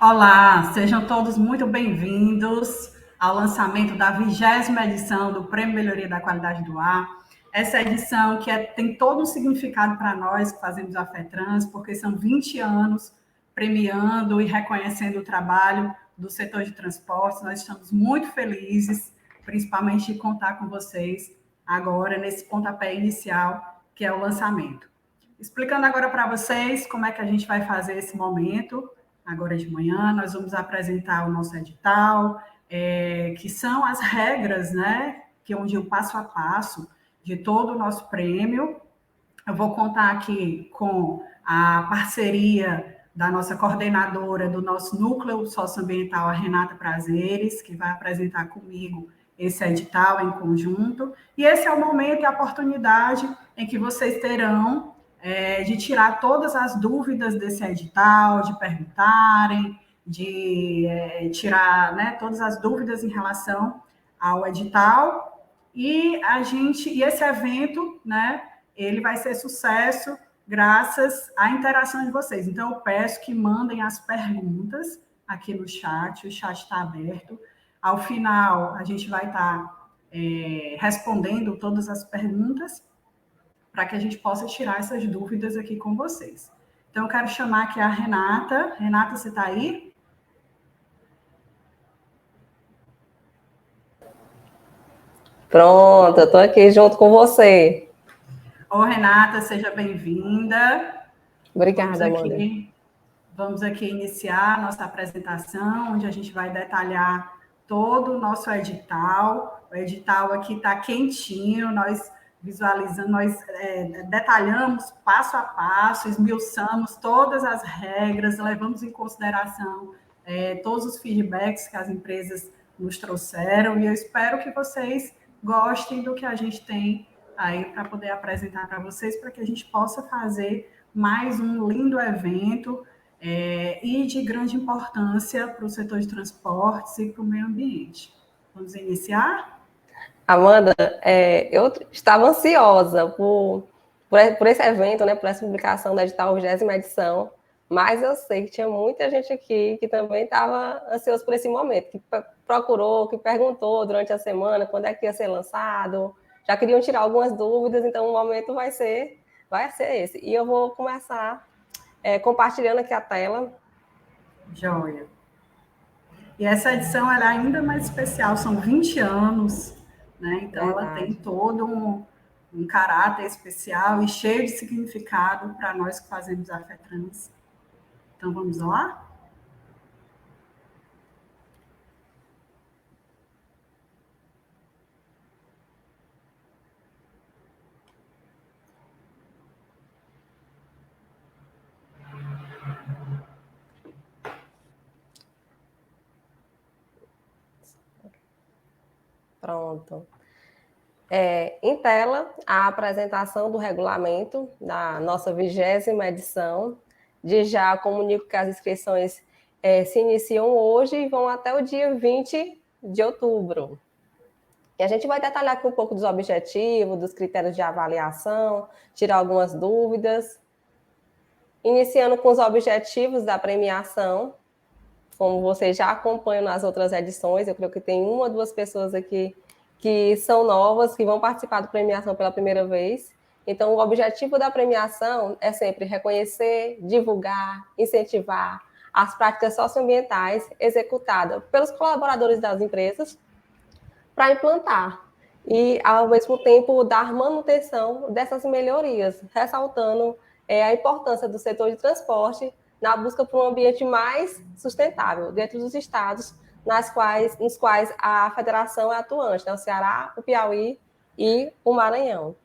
Olá, sejam todos muito bem-vindos ao lançamento da 20ª edição do Prêmio Melhoria da Qualidade do Ar. Essa edição que tem todo um significado para nós que fazemos a FETrans, porque são 20 anos premiando e reconhecendo o trabalho do setor de transportes. Nós estamos muito felizes, principalmente de contar com vocês agora nesse pontapé inicial, que é o lançamento. Explicando agora para vocês como é que a gente vai fazer esse momento. Agora de manhã, nós vamos apresentar o nosso edital, que são as regras, né? Que onde o passo a passo de todo o nosso prêmio. Eu vou contar aqui com a parceria da nossa coordenadora do nosso núcleo socioambiental, a Renata Prazeres, que vai apresentar comigo esse edital em conjunto. E esse é o momento e a oportunidade em que vocês terão de tirar todas as dúvidas desse edital, de perguntarem, de tirar, né, todas as dúvidas em relação ao edital. E esse evento, né, ele vai ser sucesso graças à interação de vocês. Então, eu peço que mandem as perguntas aqui no chat, o chat está aberto. Ao final, a gente vai estar respondendo todas as perguntas para que a gente possa tirar essas dúvidas aqui com vocês. Então, eu quero chamar aqui a Renata. Renata, você está aí? Pronto, eu estou aqui junto com você. Ô, Renata, seja bem-vinda. Obrigada, Amanda. Vamos aqui iniciar a nossa apresentação, onde a gente vai detalhar todo o nosso edital. O edital aqui está quentinho, nós visualizamos, nós detalhamos passo a passo, esmiuçamos todas as regras, levamos em consideração todos os feedbacks que as empresas nos trouxeram, e eu espero que vocês gostem do que a gente tem aí para poder apresentar para vocês, para que a gente possa fazer mais um lindo evento e de grande importância para o setor de transportes e para o meio ambiente. Vamos iniciar? Amanda, eu estava ansiosa por esse evento, né, por essa publicação da edital 20ª edição, mas eu sei que tinha muita gente aqui que também estava ansioso por esse momento, que procurou, que perguntou durante a semana quando é que ia ser lançado, já queriam tirar algumas dúvidas, então o momento vai ser esse. E eu vou começar compartilhando aqui a tela. Joia. E essa edição era ainda mais especial, são 20 anos, né? Então ela tem todo um caráter especial e cheio de significado para nós que fazemos a FETrans. Então vamos lá? Pronto. Em tela, a apresentação do regulamento da nossa 20ª edição. De já comunico que as inscrições se iniciam hoje e vão até o dia 20 de outubro. E a gente vai detalhar aqui um pouco dos objetivos, dos critérios de avaliação, tirar algumas dúvidas. Iniciando com os objetivos da premiação, como vocês já acompanham nas outras edições, eu creio que tem uma ou duas pessoas aqui que são novas, que vão participar da premiação pela primeira vez. Então, o objetivo da premiação é sempre reconhecer, divulgar, incentivar as práticas socioambientais executadas pelos colaboradores das empresas para implantar e, ao mesmo tempo, dar manutenção dessas melhorias, ressaltando a importância do setor de transporte na busca por um ambiente mais sustentável dentro dos estados nos quais a federação é atuante, né? O Ceará, o Piauí e o Maranhão.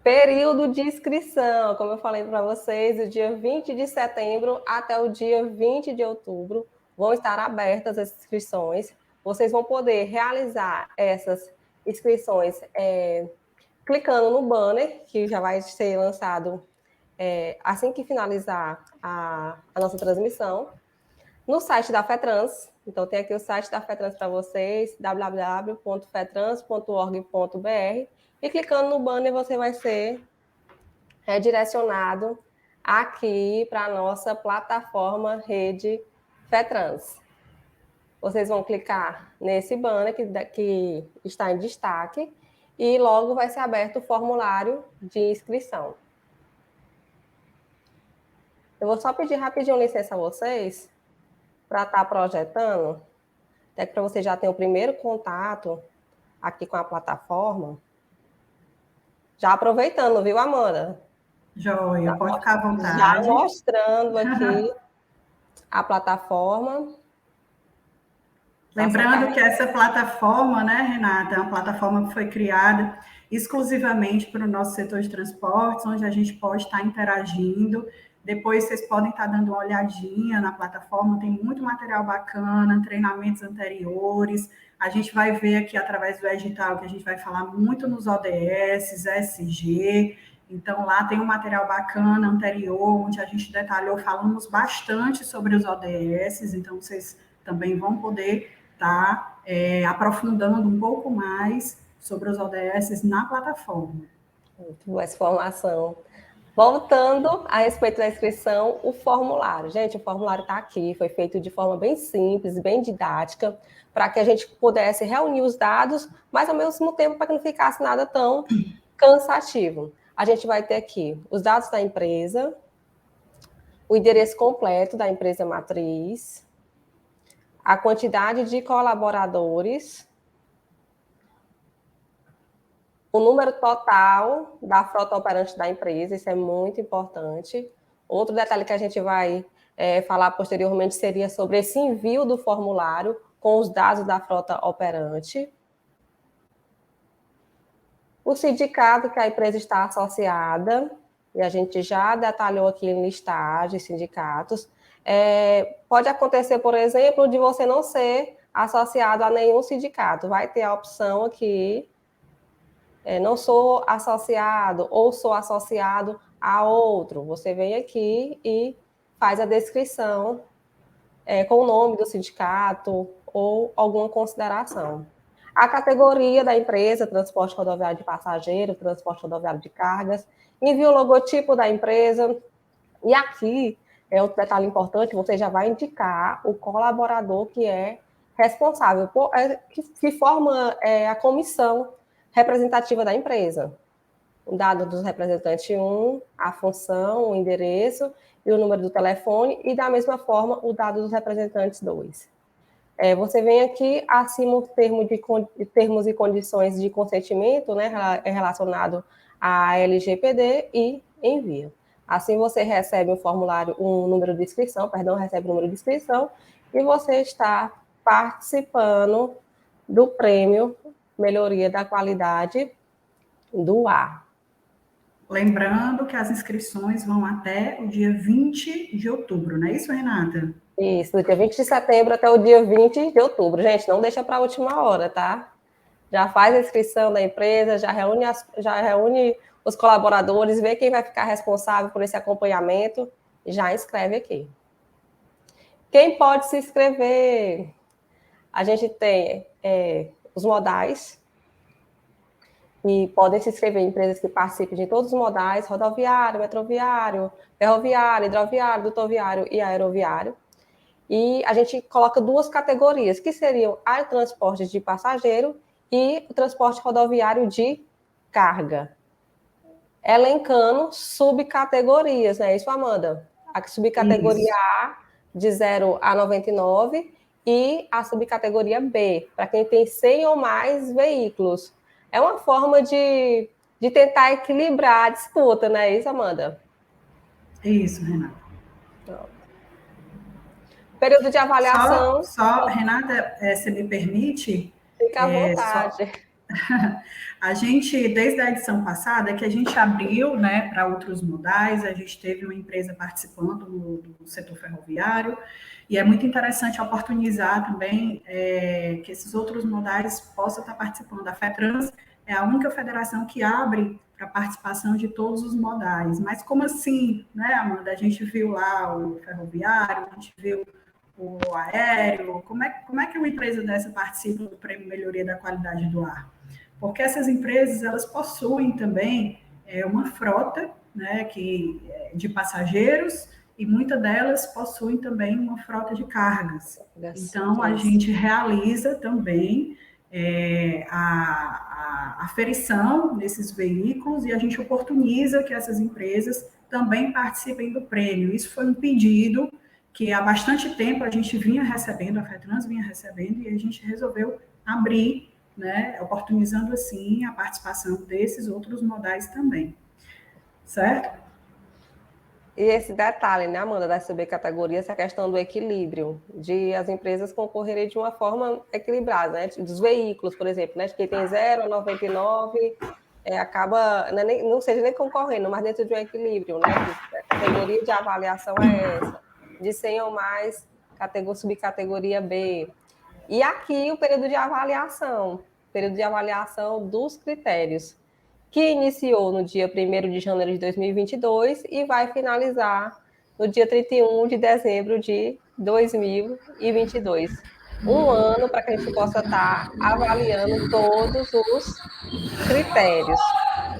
Período de inscrição, como eu falei para vocês, do dia 20 de setembro até o dia 20 de outubro vão estar abertas as inscrições. Vocês vão poder realizar essas inscrições clicando no banner, que já vai ser lançado assim que finalizar a nossa transmissão, no site da FETrans. Então, tem aqui o site da FETrans para vocês, www.fetrans.org.br, e clicando no banner você vai ser direcionado aqui para a nossa plataforma Rede FETRANS. Vocês vão clicar nesse banner que está em destaque e logo vai ser aberto o formulário de inscrição. Eu vou só pedir rapidinho licença a vocês para estar projetando, até que para você já ter o primeiro contato aqui com a plataforma. Já aproveitando, viu, Amanda? Joia, pode ficar à vontade. Já mostrando aqui a plataforma. Lembrando que essa plataforma, né, Renata, é uma plataforma que foi criada exclusivamente para o nosso setor de transportes, onde a gente pode estar interagindo. Depois vocês podem estar dando uma olhadinha na plataforma, tem muito material bacana, treinamentos anteriores. A gente vai ver aqui através do edital que a gente vai falar muito nos ODS, SG. Então, lá tem um material bacana anterior, onde a gente detalhou, falamos bastante sobre os ODS, então vocês também vão poder estar aprofundando um pouco mais sobre os ODS na plataforma. Muito boa essa informação. Voltando a respeito da inscrição, o formulário. Gente, o formulário está aqui, foi feito de forma bem simples, bem didática, para que a gente pudesse reunir os dados, mas ao mesmo tempo para que não ficasse nada tão cansativo. A gente vai ter aqui os dados da empresa, o endereço completo da empresa matriz, a quantidade de colaboradores, o número total da frota operante da empresa, isso é muito importante. Outro detalhe que a gente vai falar posteriormente seria sobre esse envio do formulário com os dados da frota operante. O sindicato que a empresa está associada, e a gente já detalhou aqui em listagem sindicatos. Pode acontecer, por exemplo, de você não ser associado a nenhum sindicato. Vai ter a opção aqui, não sou associado ou sou associado a outro. Você vem aqui e faz a descrição com o nome do sindicato ou alguma consideração. A categoria da empresa, transporte rodoviário de passageiro, transporte rodoviário de cargas, envia o logotipo da empresa. E aqui, outro detalhe importante, você já vai indicar o colaborador que é responsável, que forma a comissão representativa da empresa. O dado dos representantes 1, a função, o endereço e o número do telefone, e da mesma forma o dado dos representantes 2. Você vem aqui, acima o termos e condições de consentimento, né, relacionado à LGPD, e envia. Assim você recebe um formulário, recebe o número de inscrição, e você está participando do prêmio Melhoria da Qualidade do Ar. Lembrando que as inscrições vão até o dia 20 de outubro, não é isso, Renata? Isso, do dia 20 de setembro até o dia 20 de outubro. Gente, não deixa para a última hora, tá? Já faz a inscrição da empresa, já reúne os colaboradores, vê quem vai ficar responsável por esse acompanhamento e já inscreve aqui. Quem pode se inscrever? A gente tem os modais, e podem se inscrever em empresas que participem de todos os modais: rodoviário, metroviário, ferroviário, hidroviário, dutoviário e aeroviário. E a gente coloca duas categorias, que seriam o transporte de passageiro e o transporte rodoviário de carga. Elencando subcategorias, né? Isso, Amanda? A subcategoria A, de 0 a 99, e a subcategoria B, para quem tem 100 ou mais veículos. É uma forma de tentar equilibrar a disputa, não é isso, Amanda? Isso, Renata. Período de avaliação. Renata, se me permite. Fica à vontade. A gente, desde a edição passada, que a gente abriu, né, para outros modais, a gente teve uma empresa participando do setor ferroviário, e é muito interessante oportunizar também que esses outros modais possam estar participando. A FETRANS é a única federação que abre para a participação de todos os modais. Mas como assim, né, Amanda? A gente viu lá o ferroviário, a gente viu o aéreo. Como é que uma empresa dessa participa do Prêmio Melhoria da Qualidade do Ar? Porque essas empresas, elas possuem também uma frota, né, de passageiros, e muitas delas possuem também uma frota de cargas. Então, a gente realiza também a aferição nesses veículos e a gente oportuniza que essas empresas também participem do prêmio. Isso foi um pedido que há bastante tempo a gente vinha recebendo, a FETRANS vinha recebendo, e a gente resolveu abrir, né, oportunizando assim a participação desses outros modais também. Certo? E esse detalhe, né, Amanda, das subcategorias, a questão do equilíbrio, de as empresas concorrerem de uma forma equilibrada, né? Dos veículos, por exemplo, né? Quem tem 0 a 99 acaba, não seja nem concorrendo, mas dentro de um equilíbrio, né? Que a categoria de avaliação é essa, de 100 ou mais, subcategoria B. E aqui o período de avaliação dos critérios, que iniciou no dia 1º de janeiro de 2022 e vai finalizar no dia 31 de dezembro de 2022. Um ano para que a gente possa estar avaliando todos os critérios.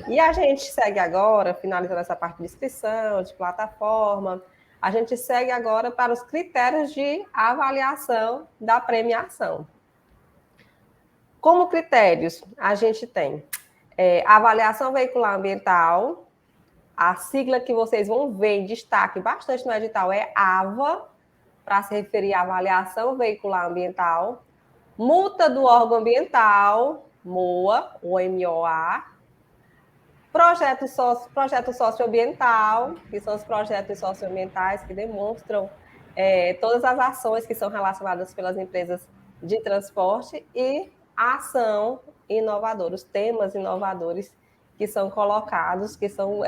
E a gente segue agora, finalizando essa parte de inscrição, de plataforma, a gente segue agora para os critérios de avaliação da premiação. Como critérios, a gente tem avaliação veicular ambiental, a sigla que vocês vão ver em destaque bastante no edital é AVA, para se referir à avaliação veicular ambiental, multa do órgão ambiental, MOA, ou MOA, projeto socioambiental, que são os projetos socioambientais que demonstram todas as ações que são relacionadas pelas empresas de transporte, e a ação inovadora, os temas inovadores que são colocados, que são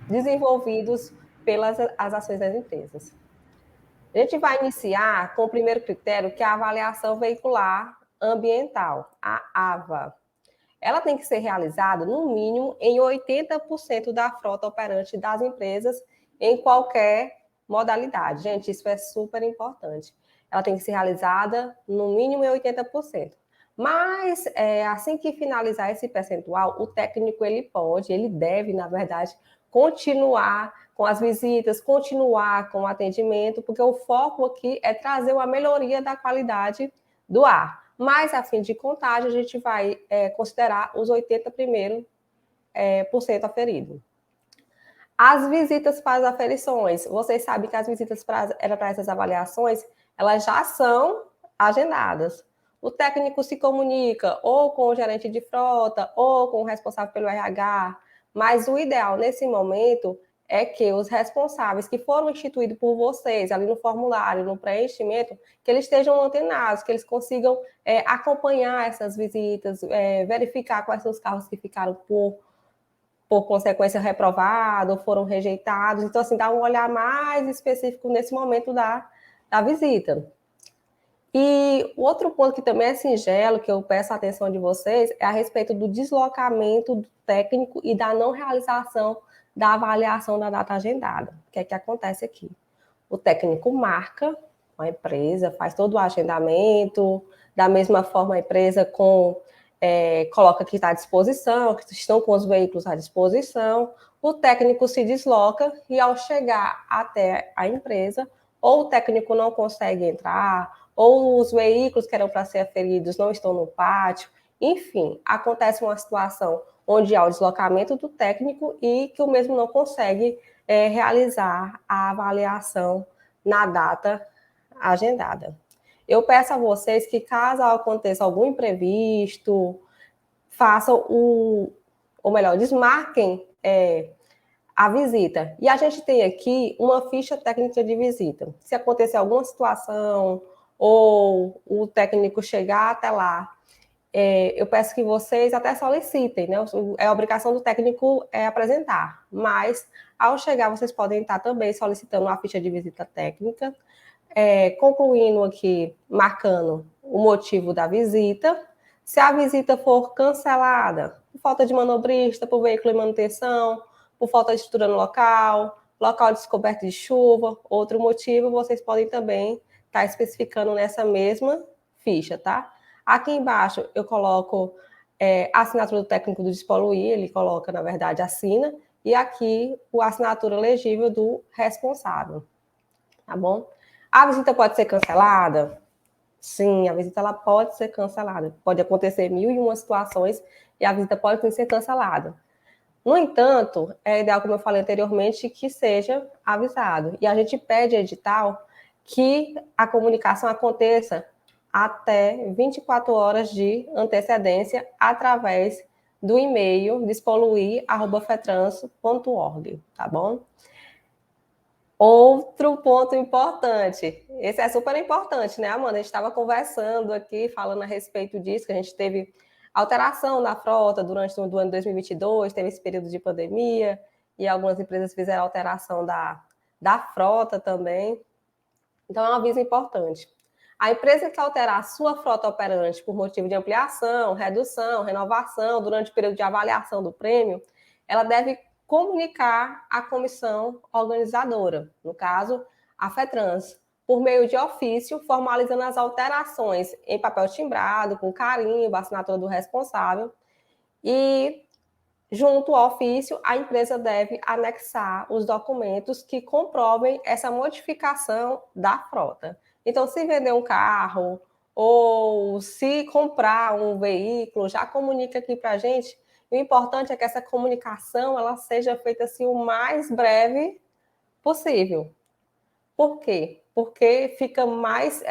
desenvolvidos pelas as ações das empresas. A gente vai iniciar com o primeiro critério, que é a avaliação veicular ambiental, a AVA. Ela tem que ser realizada, no mínimo, em 80% da frota operante das empresas, em qualquer modalidade. Gente, isso é super importante. Ela tem que ser realizada, no mínimo, em 80%. Mas, assim que finalizar esse percentual, o técnico, ele deve, na verdade, continuar com as visitas, continuar com o atendimento, porque o foco aqui é trazer uma melhoria da qualidade do ar. Mas, a fim de contagem, a gente vai considerar os 80 primeiros % aferido. As visitas para as aferições. Vocês sabem que as visitas para essas avaliações, elas já são agendadas. O técnico se comunica ou com o gerente de frota ou com o responsável pelo RH, mas o ideal nesse momento é que os responsáveis que foram instituídos por vocês ali no formulário, no preenchimento, que eles estejam antenados, que eles consigam acompanhar essas visitas, verificar quais são os carros que ficaram por consequência reprovados, foram rejeitados. Então, assim, dá um olhar mais específico nesse momento da visita. E o outro ponto que também é singelo, que eu peço a atenção de vocês, é a respeito do deslocamento do técnico e da não realização da avaliação da data agendada. O que é que acontece aqui? O técnico marca com a empresa, faz todo o agendamento, da mesma forma a empresa coloca que está à disposição, que estão com os veículos à disposição, o técnico se desloca e, ao chegar até a empresa, ou o técnico não consegue entrar, ou os veículos que eram para ser aferidos não estão no pátio, enfim, acontece uma situação onde há o deslocamento do técnico e que o mesmo não consegue realizar a avaliação na data agendada. Eu peço a vocês que, caso aconteça algum imprevisto, façam ou melhor, desmarquem a visita. E a gente tem aqui uma ficha técnica de visita. Se acontecer alguma situação ou o técnico chegar até lá, eu peço que vocês até solicitem, né? É a obrigação do técnico apresentar, mas ao chegar vocês podem estar também solicitando uma ficha de visita técnica, concluindo aqui, marcando o motivo da visita. Se a visita for cancelada, por falta de manobrista, por veículo em manutenção, por falta de estrutura no local descoberto de chuva, outro motivo, vocês podem também estar especificando nessa mesma ficha, tá? Aqui embaixo eu coloco a assinatura do técnico do Despoluir, ele coloca, na verdade, assina, e aqui a assinatura legível do responsável, tá bom? A visita pode ser cancelada? Sim, a visita ela pode ser cancelada. Pode acontecer 1001 situações e a visita pode ser cancelada. No entanto, é ideal, como eu falei anteriormente, que seja avisado. E a gente pede edital que a comunicação aconteça até 24 horas de antecedência através do e-mail despoluir@fetranso.org, tá bom? Outro ponto importante, esse é super importante, né, Amanda? A gente estava conversando aqui, falando a respeito disso, que a gente teve alteração na frota durante o ano de 2022, teve esse período de pandemia, e algumas empresas fizeram alteração da frota também. Então, é um aviso importante. A empresa que alterar a sua frota operante por motivo de ampliação, redução, renovação, durante o período de avaliação do prêmio, ela deve comunicar à comissão organizadora, no caso, a FETRANS, por meio de ofício, formalizando as alterações em papel timbrado, com carimbo, assinatura do responsável, e junto ao ofício, a empresa deve anexar os documentos que comprovem essa modificação da frota. Então, se vender um carro ou se comprar um veículo, já comunica aqui para a gente. O importante é que essa comunicação ela seja feita assim, o mais breve possível. Por quê? Porque fica mais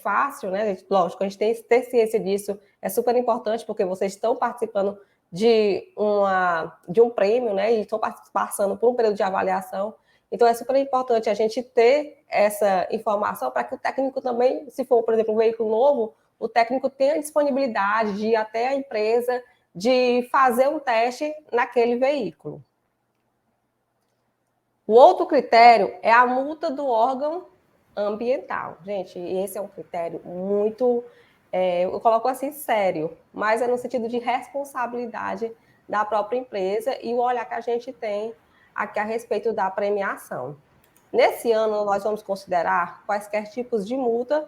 fácil, né? Lógico, a gente tem que ter ciência disso, é super importante, porque vocês estão participando de um prêmio, né? E estão passando por um período de avaliação. Então, é super importante a gente ter essa informação para que o técnico também, se for, por exemplo, um veículo novo, o técnico tenha disponibilidade de ir até a empresa, de fazer um teste naquele veículo. O outro critério é a multa do órgão ambiental. Gente, esse é um critério muito, eu coloco assim, sério, mas é no sentido de responsabilidade da própria empresa e o olhar que a gente tem aqui a respeito da premiação. Nesse ano, nós vamos considerar quaisquer tipos de multa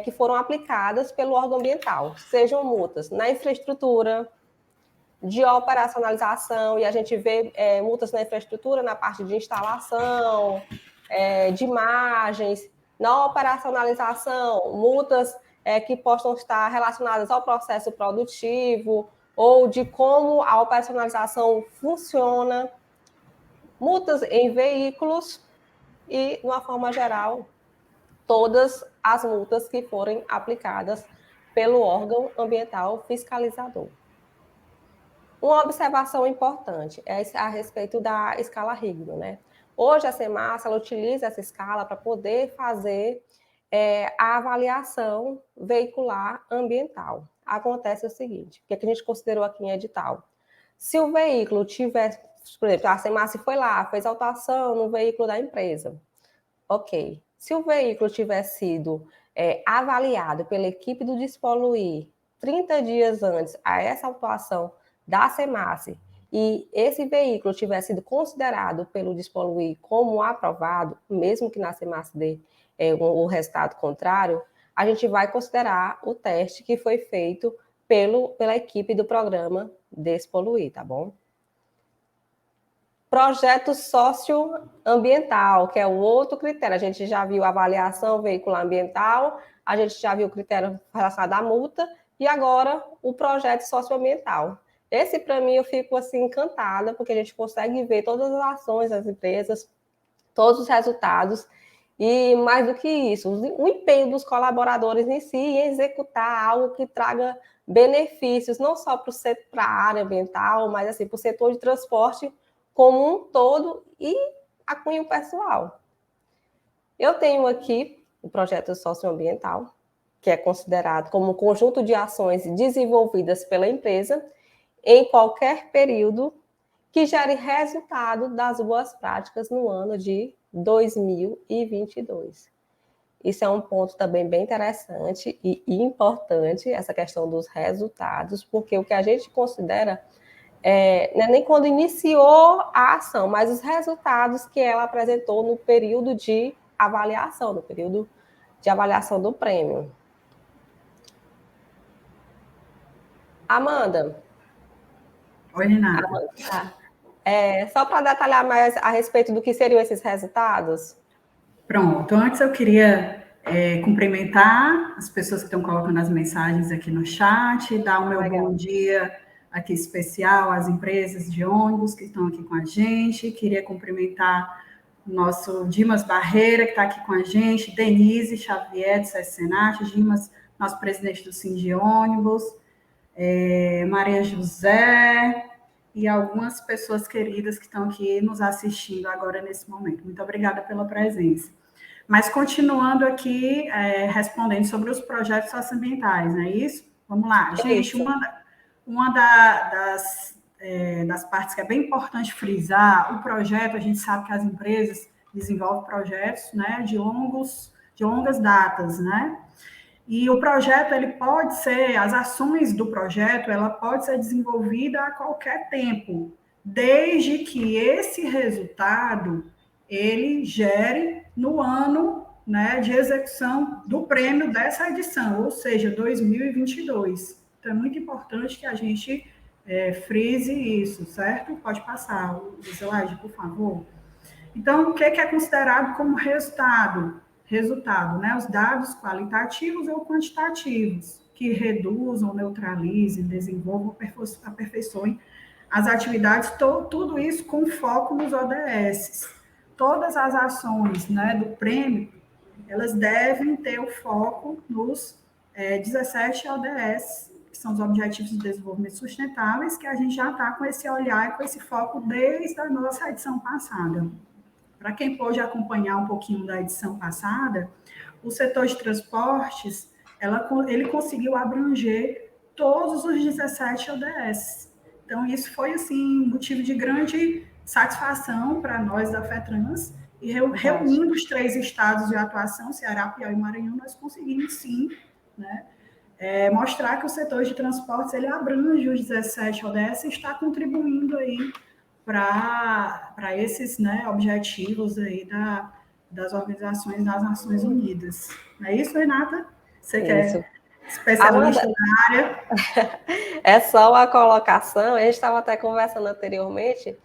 que foram aplicadas pelo órgão ambiental, sejam multas na infraestrutura, de operacionalização, e a gente vê multas na infraestrutura, na parte de instalação, de imagens, na operacionalização, multas que possam estar relacionadas ao processo produtivo, ou de como a operacionalização funciona, multas em veículos e, de uma forma geral, todas as multas que forem aplicadas pelo órgão ambiental fiscalizador. Uma observação importante é a respeito da escala Rigno, né? Hoje a Semarsa ela utiliza essa escala para poder fazer a avaliação veicular ambiental. Acontece o seguinte, o que a gente considerou aqui em edital? Se o veículo tiver, por exemplo, a Semarsa foi lá, fez alteração no veículo da empresa, ok. Se o veículo tiver sido avaliado pela equipe do Despoluir 30 dias antes a essa autuação da Semarse e esse veículo tiver sido considerado pelo Despoluir como aprovado, mesmo que na Semarse dê o resultado contrário, a gente vai considerar o teste que foi feito pela equipe do programa Despoluir, tá bom? Projeto socioambiental, que é o outro critério. A gente já viu a avaliação veicular ambiental, a gente já viu o critério relacionado à multa, e agora o projeto socioambiental. Esse, para mim, eu fico assim encantada, porque a gente consegue ver todas as ações das empresas, todos os resultados, e mais do que isso, o empenho dos colaboradores em si em executar algo que traga benefícios, não só para a área ambiental, mas assim, para o setor de transporte como um todo e a cunho pessoal. Eu tenho aqui o projeto socioambiental, que é considerado como um conjunto de ações desenvolvidas pela empresa em qualquer período que gere resultado das boas práticas no ano de 2022. Isso é um ponto também bem interessante e importante, essa questão dos resultados, porque o que a gente considera não é nem quando iniciou a ação, mas os resultados que ela apresentou no período de avaliação, no período de avaliação do prêmio. Amanda. Oi, Renata. Amanda, tá. Só para detalhar mais a respeito do que seriam esses resultados. Pronto, antes eu queria cumprimentar as pessoas que estão colocando as mensagens aqui no chat, dar o meu bom dia aqui especial às empresas de ônibus que estão aqui com a gente. Queria cumprimentar o nosso Dimas Barreira, que está aqui com a gente, Denise Xavier, do Senat, Dimas, nosso presidente do Sindi Ônibus, Maria José e algumas pessoas queridas que estão aqui nos assistindo agora nesse momento. Muito obrigada pela presença. Mas continuando aqui, respondendo sobre os projetos socioambientais, não é isso? Vamos lá. Gente, uma das partes que é bem importante frisar, o projeto, a gente sabe que as empresas desenvolvem projetos, né, de longas datas, né? E o projeto, ele pode ser, as ações do projeto, ela pode ser desenvolvida a qualquer tempo, desde que esse resultado, ele gere no ano, né, de execução do prêmio dessa edição, ou seja, 2022. Então, é muito importante que a gente frise isso, certo? Pode passar, slide, por favor. Então, o que é considerado como resultado? Resultado, né? Os dados qualitativos ou quantitativos, que reduzam, neutralizem, desenvolvam, aperfeiçoem as atividades, tudo isso com foco nos ODS. Todas as ações, né, do prêmio, elas devem ter o foco nos 17 ODS, que são os Objetivos de Desenvolvimento Sustentáveis, que a gente já está com esse olhar e com esse foco desde a nossa edição passada. Para quem pôde acompanhar um pouquinho da edição passada, o setor de transportes, ele conseguiu abranger todos os 17 ODS. Então, isso foi, assim, motivo de grande satisfação para nós da FETRANS, e reunindo os 3 estados de atuação, Ceará, Piauí e Maranhão, nós conseguimos, sim, né, mostrar que o setor de transportes, ele abrange os 17 ODS e está contribuindo aí para esses, né, objetivos aí das organizações das Nações Unidas. Não é isso, Renata? Você que é especialista na área. É só uma colocação, a gente estava até conversando anteriormente,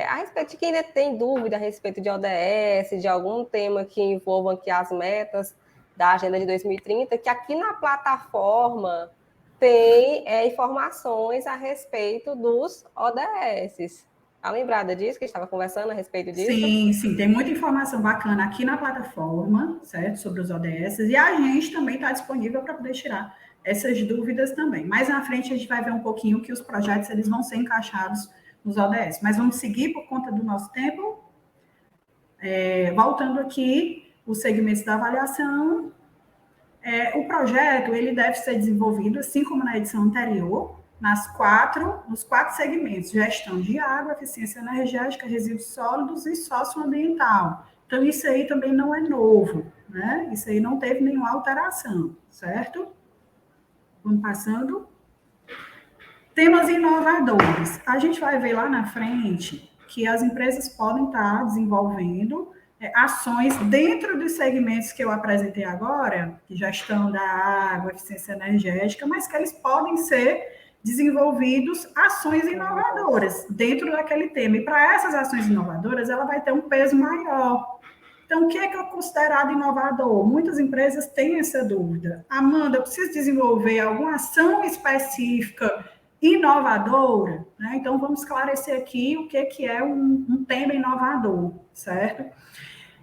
a respeito de quem ainda tem dúvida a respeito de ODS, de algum tema que envolva aqui as metas da Agenda de 2030, que aqui na plataforma tem informações a respeito dos ODS. Está lembrada disso, que a gente estava conversando a respeito disso? Sim, tem muita informação bacana aqui na plataforma, certo? Sobre os ODS, e a gente também está disponível para poder tirar essas dúvidas também. Mais na frente a gente vai ver um pouquinho que os projetos eles vão ser encaixados nos ODS. Mas vamos seguir por conta do nosso tempo. Voltando aqui, os segmentos da avaliação. O projeto ele deve ser desenvolvido, assim como na edição anterior, nos 4 segmentos: gestão de água, eficiência energética, resíduos sólidos e socioambiental. Então, isso aí também não é novo, né? Isso aí não teve nenhuma alteração, certo? Vamos passando. Temas inovadores. A gente vai ver lá na frente que as empresas podem estar desenvolvendo ações dentro dos segmentos que eu apresentei agora, que gestão da água, eficiência energética, mas que eles podem ser desenvolvidos ações inovadoras dentro daquele tema. E para essas ações inovadoras, ela vai ter um peso maior. Então, o que é considerado inovador? Muitas empresas têm essa dúvida. Amanda, eu preciso desenvolver alguma ação específica inovadora? Né? Então, vamos esclarecer aqui o que é um tema inovador, certo?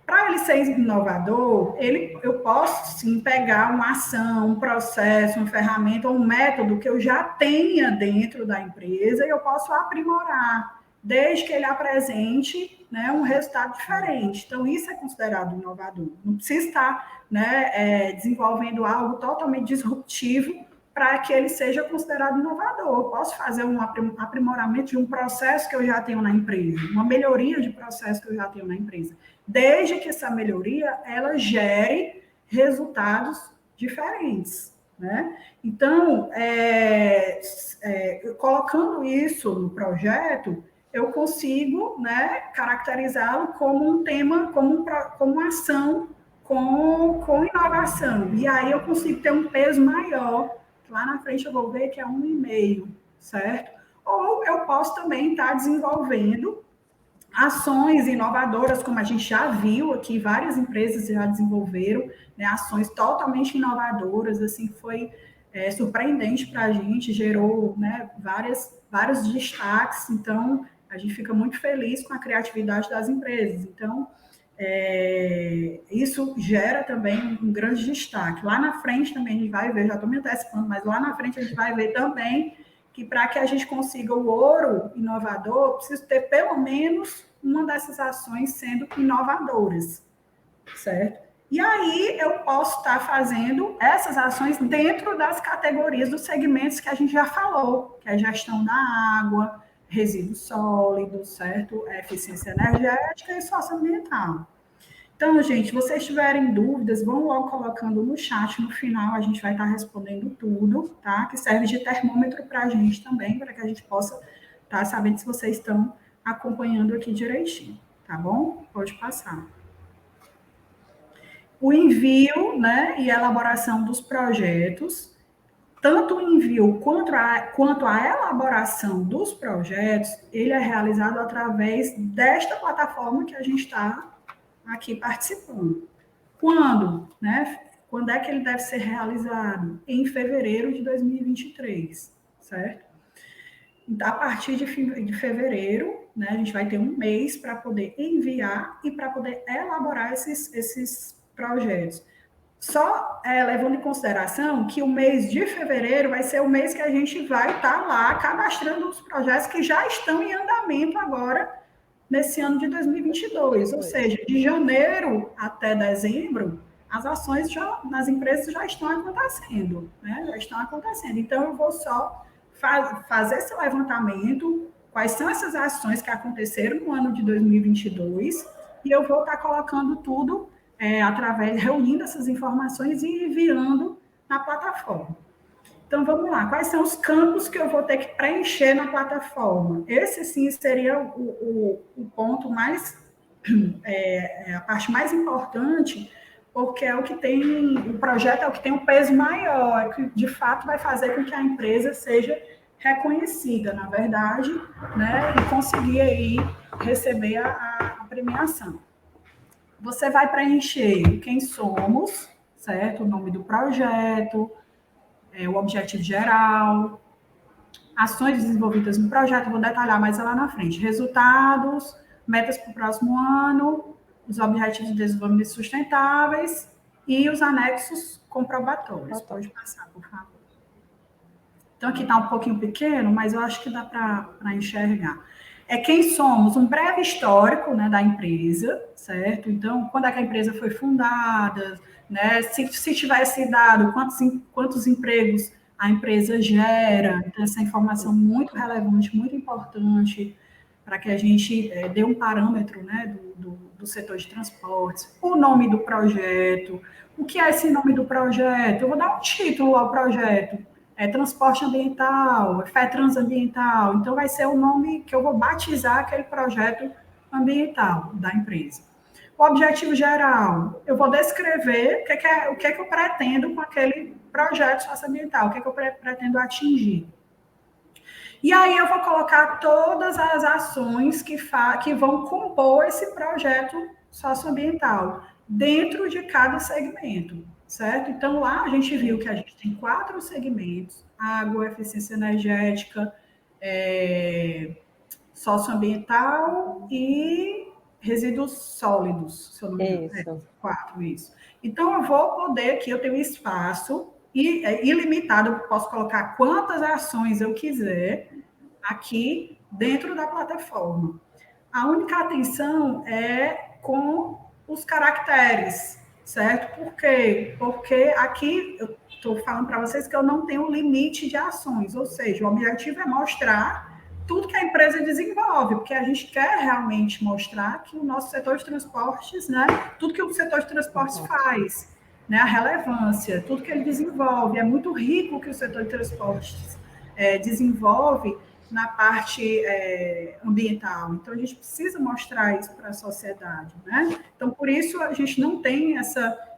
Para ele ser inovador, eu posso, sim, pegar uma ação, um processo, uma ferramenta, um método que eu já tenha dentro da empresa e eu posso aprimorar, desde que ele apresente, né, um resultado diferente. Então, isso é considerado inovador. Não precisa estar, né, desenvolvendo algo totalmente disruptivo para que ele seja considerado inovador. Eu posso fazer um aprimoramento de um processo que eu já tenho na empresa, uma melhoria de processo que eu já tenho na empresa, desde que essa melhoria ela gere resultados diferentes, né? Então, colocando isso no projeto, eu consigo, né, caracterizá-lo como um tema, como uma ação com inovação. E aí eu consigo ter um peso maior. Lá na frente eu vou ver que é 1,5, certo? ou eu posso também estar desenvolvendo ações inovadoras, como a gente já viu aqui, várias empresas já desenvolveram, né, ações totalmente inovadoras, assim, foi surpreendente para a gente, gerou, né, vários destaques, então a gente fica muito feliz com a criatividade das empresas. Então, isso gera também um grande destaque. Lá na frente também a gente vai ver, já estou me antecipando, mas lá na frente a gente vai ver também que para que a gente consiga o ouro inovador, precisa ter pelo menos uma dessas ações sendo inovadoras, certo? E aí eu posso estar fazendo essas ações dentro das categorias dos segmentos que a gente já falou, que é a gestão da água, resíduos sólidos, certo? Eficiência energética e socioambiental. Então, gente, se vocês tiverem dúvidas, vão logo colocando no chat, no final a gente vai estar respondendo tudo, tá? Que serve de termômetro para a gente também, para que a gente possa estar sabendo se vocês estão acompanhando aqui direitinho, tá bom? Pode passar. O envio, né, e elaboração dos projetos, tanto o envio quanto a elaboração dos projetos, ele é realizado através desta plataforma que a gente está aqui participando. Quando, né? Quando é que ele deve ser realizado? Em fevereiro de 2023, certo? A partir de fevereiro, né, a gente vai ter um mês para poder enviar e para poder elaborar esses projetos. Só levando em consideração que o mês de fevereiro vai ser o mês que a gente vai estar lá cadastrando os projetos que já estão em andamento agora nesse ano de 2022, ou seja, de janeiro até dezembro, as ações nas empresas já estão acontecendo, né? Já estão acontecendo. Então, eu vou só fazer esse levantamento, quais são essas ações que aconteceram no ano de 2022, e eu vou estar colocando tudo reunindo essas informações e enviando na plataforma. Então, vamos lá. Quais são os campos que eu vou ter que preencher na plataforma? Esse, sim, seria o ponto mais... a parte mais importante, porque é o que tem... O projeto é o que tem um peso maior, é que, de fato, vai fazer com que a empresa seja reconhecida, na verdade, né? E conseguir aí receber a premiação. Você vai preencher quem somos, certo? O nome do projeto, o objetivo geral, ações desenvolvidas no projeto, vou detalhar mais lá na frente, resultados, metas para o próximo ano, os objetivos de desenvolvimento sustentáveis e os anexos comprobatórios. Pode passar, por favor. Então, aqui está um pouquinho pequeno, mas eu acho que dá para enxergar. É quem somos, um breve histórico, né, da empresa, certo? Então, quando é que a empresa foi fundada, né? Se tivesse dado quantos empregos a empresa gera, então essa informação muito relevante, muito importante, para que a gente dê um parâmetro, né, do setor de transportes, o nome do projeto, o que é esse nome do projeto? Eu vou dar um título ao projeto, transporte ambiental, FETRANS-ambiental, então vai ser o nome que eu vou batizar aquele projeto ambiental da empresa. O objetivo geral, eu vou descrever o que é que eu pretendo com aquele projeto socioambiental, o que é que eu pretendo atingir. E aí eu vou colocar todas as ações que vão compor esse projeto socioambiental dentro de cada segmento, certo? Então, lá a gente viu que a gente tem 4 segmentos: água, eficiência energética, socioambiental e resíduos sólidos, se eu não me engano. 4, isso. Então, eu vou poder, aqui eu tenho espaço ilimitado, eu posso colocar quantas ações eu quiser aqui dentro da plataforma. A única atenção é com os caracteres, certo? Por quê? Porque aqui eu estou falando para vocês que eu não tenho limite de ações, ou seja, o objetivo é mostrar tudo que a empresa desenvolve, porque a gente quer realmente mostrar que o nosso setor de transportes, né, tudo que o setor de transportes faz, né, a relevância, tudo que ele desenvolve, é muito rico o que o setor de transportes desenvolve na parte ambiental. Então, a gente precisa mostrar isso para a sociedade, né? Então, por isso, a gente não tem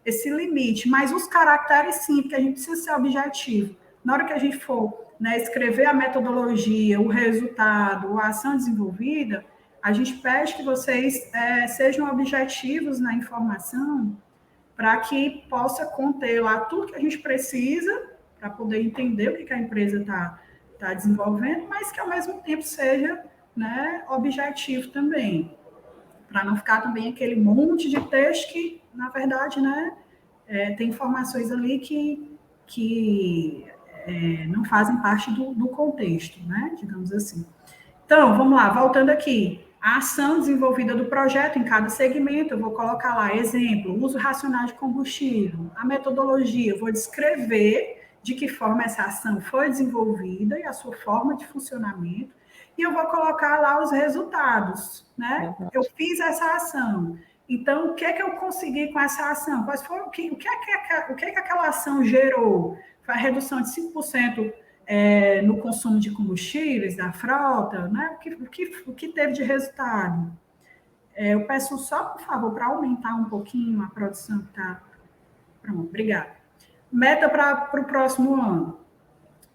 esse limite, mas os caracteres, sim, porque a gente precisa ser objetivo. Na hora que a gente for né, escrever a metodologia, o resultado, a ação desenvolvida, a gente pede que vocês sejam objetivos na informação para que possa conter lá tudo que a gente precisa para poder entender o que a empresa está desenvolvendo, mas que ao mesmo tempo seja, né, objetivo também, para não ficar também aquele monte de texto que, na verdade, né, tem informações ali que não fazem parte do contexto, né, digamos assim. Então, vamos lá, voltando aqui. A ação desenvolvida do projeto em cada segmento, eu vou colocar lá, exemplo, uso racional de combustível. A metodologia, eu vou descrever de que forma essa ação foi desenvolvida e a sua forma de funcionamento. E eu vou colocar lá os resultados, né? Eu fiz essa ação. Então, o que é que eu consegui com essa ação? Quais foram, o que é que aquela ação gerou? Foi a redução de 5% no consumo de combustíveis da frota, né? O que teve de resultado? Eu peço só, por favor, para aumentar um pouquinho a produção que está. Pronto, obrigada. Meta para o próximo ano.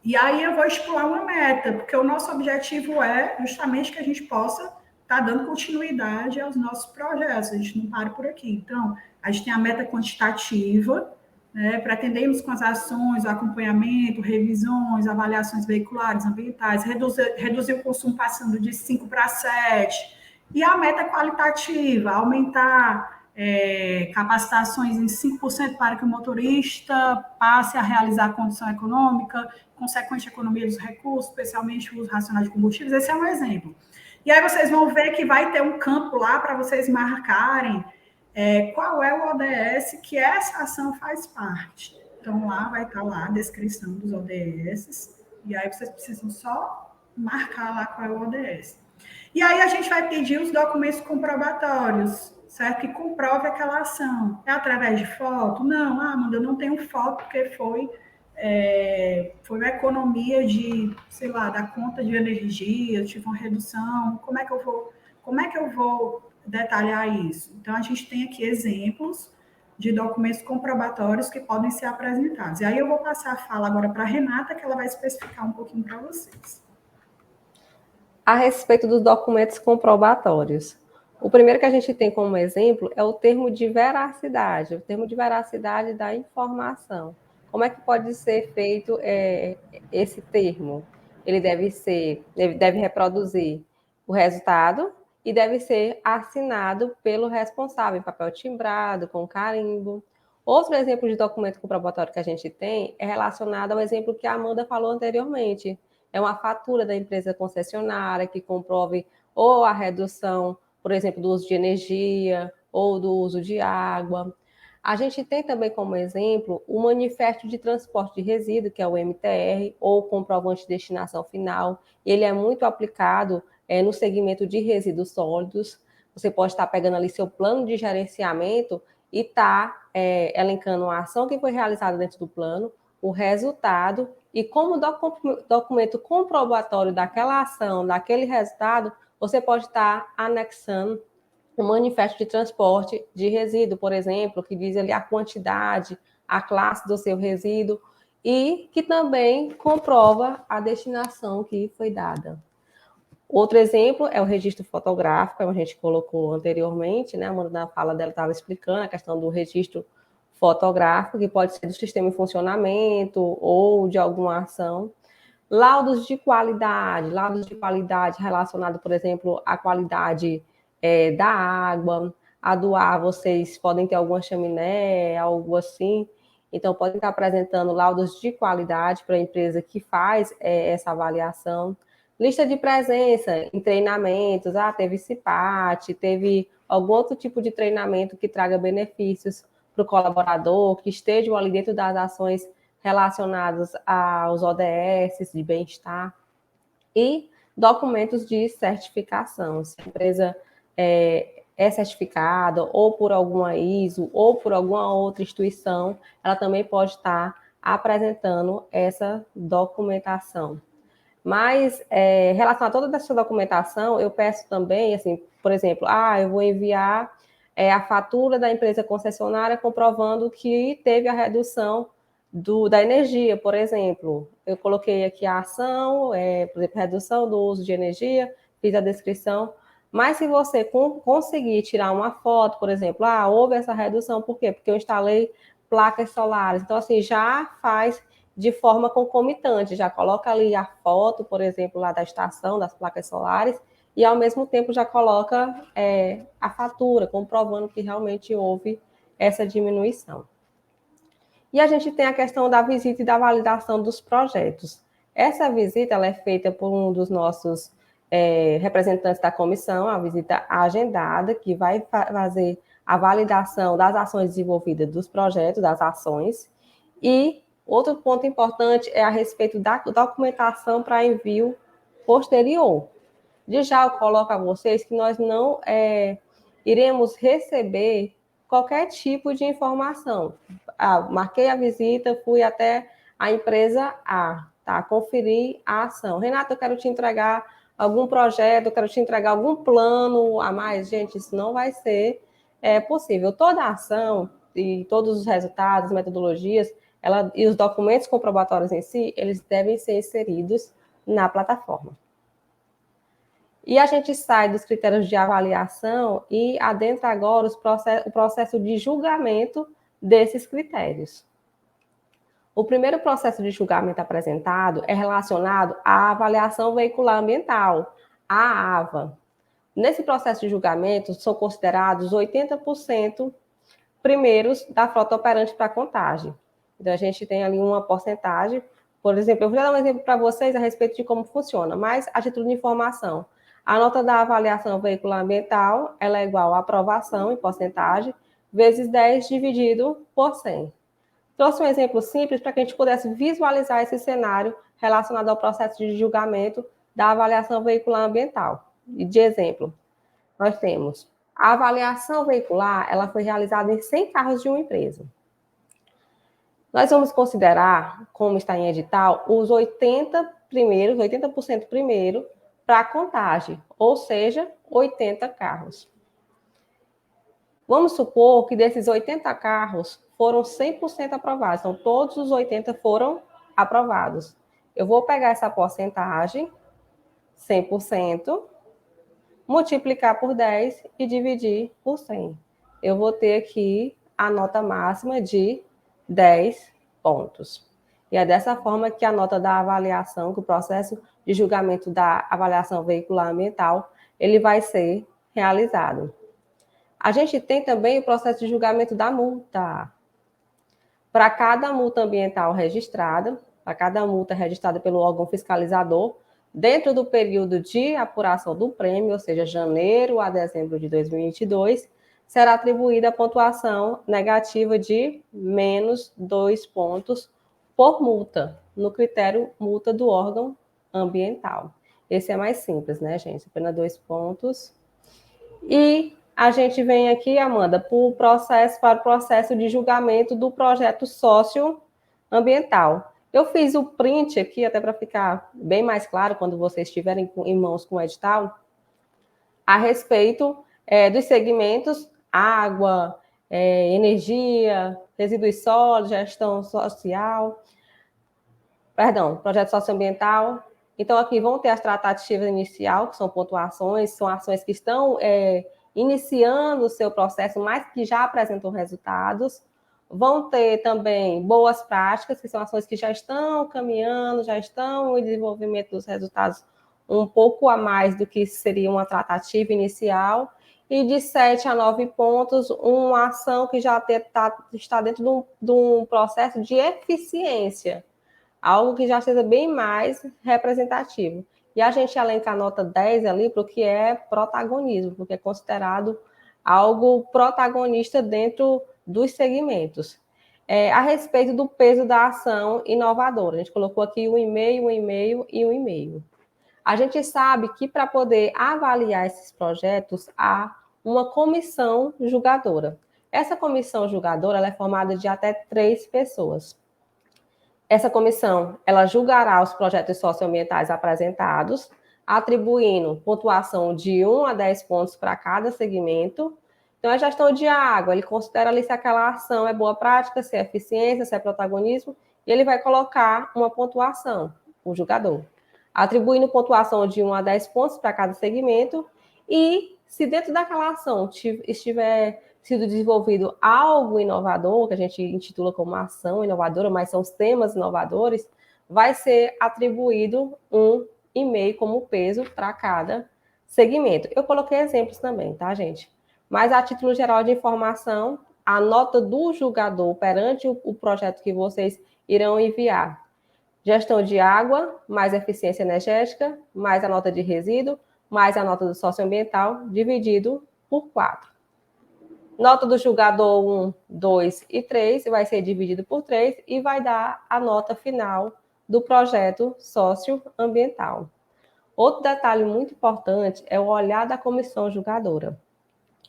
E aí eu vou estipular uma meta, porque o nosso objetivo é justamente que a gente possa estar dando continuidade aos nossos projetos, a gente não para por aqui. Então, a gente tem a meta quantitativa, né, pretendemos com as ações, o acompanhamento, revisões, avaliações veiculares, ambientais, reduzir o consumo passando de 5 para 7, e a meta qualitativa, aumentar capacitações em 5% para que o motorista passe a realizar a condição econômica, consequente economia dos recursos, especialmente o uso racional de combustíveis. Esse é um exemplo. E aí vocês vão ver que vai ter um campo lá para vocês marcarem qual é o ODS que essa ação faz parte. Então, lá vai estar lá a descrição dos ODS, e aí vocês precisam só marcar lá qual é o ODS. E aí a gente vai pedir os documentos comprobatórios, certo? Que comprove aquela ação. É através de foto? Não, Amanda, eu não tenho foto porque foi uma economia de, sei lá, da conta de energia, tive uma redução. Como é que eu vou detalhar isso? Então, a gente tem aqui exemplos de documentos comprobatórios que podem ser apresentados. E aí eu vou passar a fala agora para a Renata, que ela vai especificar um pouquinho para vocês. A respeito dos documentos comprobatórios. O primeiro que a gente tem como exemplo é o termo de veracidade, o termo de veracidade da informação. Como é que pode ser feito esse termo? Ele deve reproduzir o resultado e deve ser assinado pelo responsável, em papel timbrado, com carimbo. Outro exemplo de documento comprobatório que a gente tem é relacionado ao exemplo que a Amanda falou anteriormente. É uma fatura da empresa concessionária que comprove ou a redução, por exemplo, do uso de energia ou do uso de água. A gente tem também como exemplo o manifesto de transporte de resíduo, que é o MTR, ou comprovante de destinação final. Ele é muito aplicado no segmento de resíduos sólidos. Você pode estar pegando ali seu plano de gerenciamento e estar elencando uma ação que foi realizada dentro do plano, o resultado, e como documento comprobatório daquela ação, daquele resultado, você pode estar anexando o manifesto de transporte de resíduo, por exemplo, que diz ali a quantidade, a classe do seu resíduo, e que também comprova a destinação que foi dada. Outro exemplo é o registro fotográfico, como a gente colocou anteriormente, né? A Amanda, na fala dela, estava explicando a questão do registro fotográfico, que pode ser do sistema em funcionamento ou de alguma ação. Laudos de qualidade relacionado, por exemplo, à qualidade da água, a do ar, vocês podem ter alguma chaminé, algo assim, então podem estar apresentando laudos de qualidade para a empresa que faz essa avaliação. Lista de presença em treinamentos, teve CIPAT, teve algum outro tipo de treinamento que traga benefícios para o colaborador, que estejam ali dentro das ações relacionadas aos ODS de bem-estar, e documentos de certificação. Se a empresa é certificada ou por alguma ISO ou por alguma outra instituição, ela também pode estar apresentando essa documentação. Mas, em relação a toda essa documentação, eu peço também, assim, por exemplo, eu vou enviar a fatura da empresa concessionária comprovando que teve a redução da energia, por exemplo. Eu coloquei aqui a ação, por exemplo, redução do uso de energia, fiz a descrição. Mas se você conseguir tirar uma foto, por exemplo, houve essa redução, por quê? Porque eu instalei placas solares. Então, assim, já faz de forma concomitante, já coloca ali a foto, por exemplo, lá da estação, das placas solares, e ao mesmo tempo já coloca a fatura, comprovando que realmente houve essa diminuição. E a gente tem a questão da visita e da validação dos projetos. Essa visita ela é feita por um dos nossos representantes da comissão, a visita agendada, que vai fazer a validação das ações desenvolvidas, dos projetos, das ações. E outro ponto importante é a respeito da documentação para envio posterior. De já eu coloco a vocês que nós não iremos receber qualquer tipo de informação. Marquei a visita, fui até a empresa A, tá? Conferir a ação. Renata, eu quero te entregar algum projeto, eu quero te entregar algum plano a mais. Gente, isso não vai ser possível. Toda a ação e todos os resultados, metodologias, e os documentos comprobatórios em si, eles devem ser inseridos na plataforma. E a gente sai dos critérios de avaliação e adentra agora o processo de julgamento desses critérios. O primeiro processo de julgamento apresentado é relacionado à avaliação veicular ambiental, a AVA. Nesse processo de julgamento, são considerados 80% primeiros da frota operante para contagem. Então, a gente tem ali uma porcentagem. Por exemplo, eu vou dar um exemplo para vocês a respeito de como funciona, mas a título de informação. A nota da avaliação veicular ambiental ela é igual à aprovação em porcentagem, vezes 10 dividido por 100. Trouxe um exemplo simples para que a gente pudesse visualizar esse cenário relacionado ao processo de julgamento da avaliação veicular ambiental. E de exemplo, nós temos a avaliação veicular, ela foi realizada em 100 carros de uma empresa. Nós vamos considerar, como está em edital, os 80% primeiro, para a contagem, ou seja, 80 carros. Vamos supor que desses 80 carros foram 100% aprovados, então todos os 80 foram aprovados. Eu vou pegar essa porcentagem, 100%, multiplicar por 10 e dividir por 100. Eu vou ter aqui a nota máxima de 10 pontos. E é dessa forma que a nota da avaliação, que o processo de julgamento da avaliação veicular ambiental, ele vai ser realizado. A gente tem também o processo de julgamento da multa. Para cada multa ambiental registrada, para cada multa registrada pelo órgão fiscalizador, dentro do período de apuração do prêmio, ou seja, janeiro a dezembro de 2022, será atribuída a pontuação negativa de menos 2 pontos por multa, no critério multa do órgão ambiental. Esse é mais simples, né, gente? Apenas 2 pontos. E a gente vem aqui, Amanda, para o processo de julgamento do projeto socioambiental. Eu fiz o print aqui, até para ficar bem mais claro, quando vocês estiverem em mãos com o edital, a respeito dos segmentos água, energia, resíduos sólidos, gestão social, projeto socioambiental. Então, aqui vão ter as tratativas inicial, que são pontuações, são ações que estão iniciando o seu processo, mas que já apresentam resultados. Vão ter também boas práticas, que são ações que já estão caminhando, já estão em desenvolvimento dos resultados um pouco a mais do que seria uma tratativa inicial. E de 7 a 9 pontos, uma ação que já está dentro de um processo de eficiência, algo que já seja bem mais representativo. E a gente elenca a nota 10 ali para o que é protagonismo, porque é considerado algo protagonista dentro dos segmentos. A respeito do peso da ação inovadora, a gente colocou aqui 1,5, 1,5 e 1,5. A gente sabe que para poder avaliar esses projetos, há uma comissão julgadora. Essa comissão julgadora ela é formada de até 3 pessoas. Essa comissão, ela julgará os projetos socioambientais apresentados, atribuindo pontuação de 1 a 10 pontos para cada segmento, Então, a gestão de água, ele considera ali se aquela ação é boa prática, se é eficiência, se é protagonismo, e ele vai colocar uma pontuação, o julgador, atribuindo pontuação de 1 a 10 pontos para cada segmento, e se dentro daquela ação estiver sido desenvolvido algo inovador, que a gente intitula como ação inovadora, mas são os temas inovadores, vai ser atribuído 1,5 como peso para cada segmento. Eu coloquei exemplos também, tá, gente? Mas, a título geral de informação, a nota do julgador perante o projeto que vocês irão enviar: gestão de água, mais eficiência energética, mais a nota de resíduo, mais a nota do socioambiental, dividido por 4. Nota do julgador 1, 2 e 3 vai ser dividido por 3 e vai dar a nota final do projeto socioambiental. Outro detalhe muito importante é o olhar da comissão julgadora.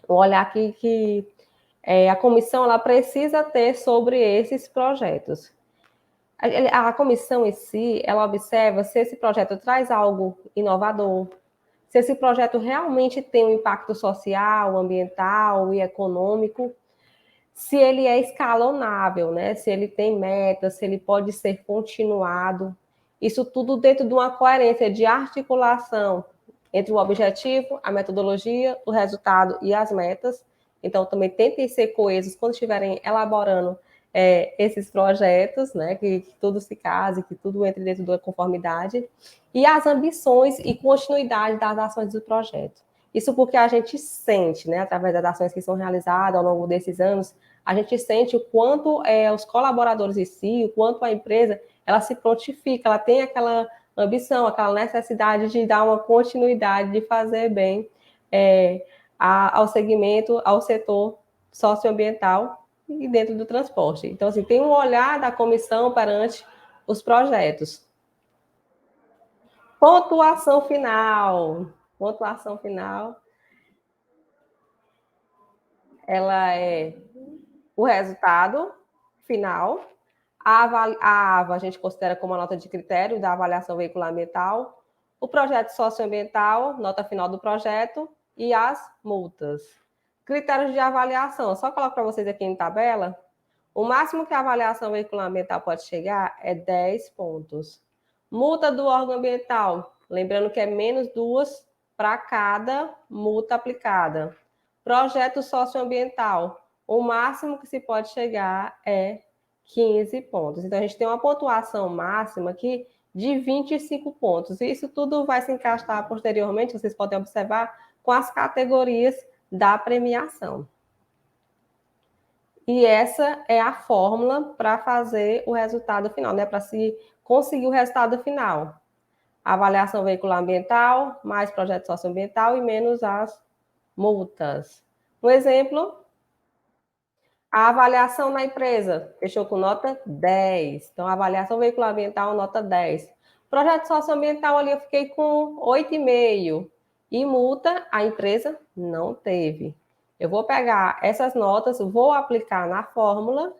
O olhar que a comissão ela precisa ter sobre esses projetos. A comissão em si, ela observa se esse projeto traz algo inovador, se esse projeto realmente tem um impacto social, ambiental e econômico, se ele é escalonável, né? Se ele tem metas, se ele pode ser continuado. Isso tudo dentro de uma coerência de articulação entre o objetivo, a metodologia, o resultado e as metas. Então, também tentem ser coesos quando estiverem elaborando esses projetos, né? Que tudo se case, que tudo entre dentro da conformidade. E as ambições e continuidade das ações do projeto. Isso porque a gente sente, né, através das ações que são realizadas ao longo desses anos, a gente sente o quanto os colaboradores em si, o quanto a empresa, ela se prontifica, ela tem aquela ambição, aquela necessidade de dar uma continuidade, de fazer bem ao segmento, ao setor socioambiental e dentro do transporte. Então, assim, tem um olhar da comissão perante os projetos. Pontuação final. Pontuação final. Ela é o resultado final. A AVA a gente considera como a nota de critério da avaliação veicular ambiental. O projeto socioambiental, nota final do projeto. E as multas. Critérios de avaliação. Só coloco para vocês aqui em tabela. O máximo que a avaliação veicular ambiental pode chegar é 10 pontos. Multa do órgão ambiental. Lembrando que é menos 2 para cada multa aplicada. Projeto socioambiental. O máximo que se pode chegar é 15 pontos. Então, a gente tem uma pontuação máxima aqui de 25 pontos. E isso tudo vai se encaixar posteriormente, vocês podem observar, com as categorias da premiação. E essa é a fórmula para fazer o resultado final, né? Para se conseguir o resultado final. Avaliação veicular ambiental, mais projeto socioambiental e menos as multas. Um exemplo, a avaliação na empresa fechou com nota 10. Então, a avaliação veicular ambiental, nota 10. Projeto socioambiental ali eu fiquei com 8,5. E multa, a empresa não teve. Eu vou pegar essas notas, vou aplicar na fórmula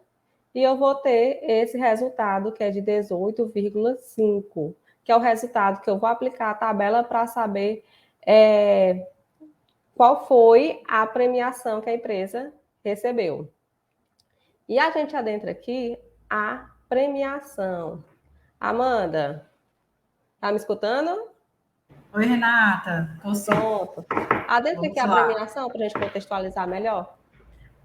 e eu vou ter esse resultado que é de 18,5, que é o resultado que eu vou aplicar a tabela para saber qual foi a premiação que a empresa recebeu. E a gente adentra aqui a premiação. Amanda, tá me escutando? Oi, Renata. Pronto. Adentra aqui a premiação para a gente contextualizar melhor.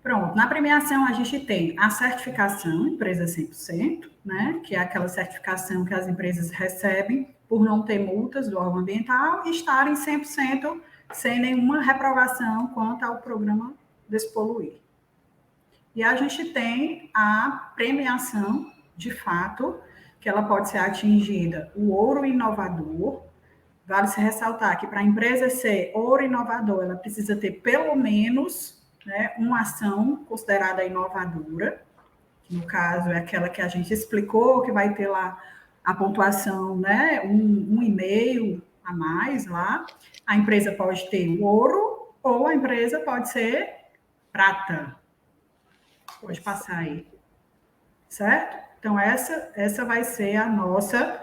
Pronto, na premiação a gente tem a certificação, empresa 100%, né, que é aquela certificação que as empresas recebem por não ter multas do órgão ambiental e estarem 100% sem nenhuma reprovação quanto ao programa Despoluir. E a gente tem a premiação, de fato, que ela pode ser atingida, o ouro inovador. Vale se ressaltar que para a empresa ser ouro inovador, ela precisa ter pelo menos, né, uma ação considerada inovadora, que no caso é aquela que a gente explicou, que vai ter lá a pontuação, né, 1,5 a mais lá. A empresa pode ter o ouro ou a empresa pode ser prata. Pode passar aí. Certo? Então, essa vai ser a nossa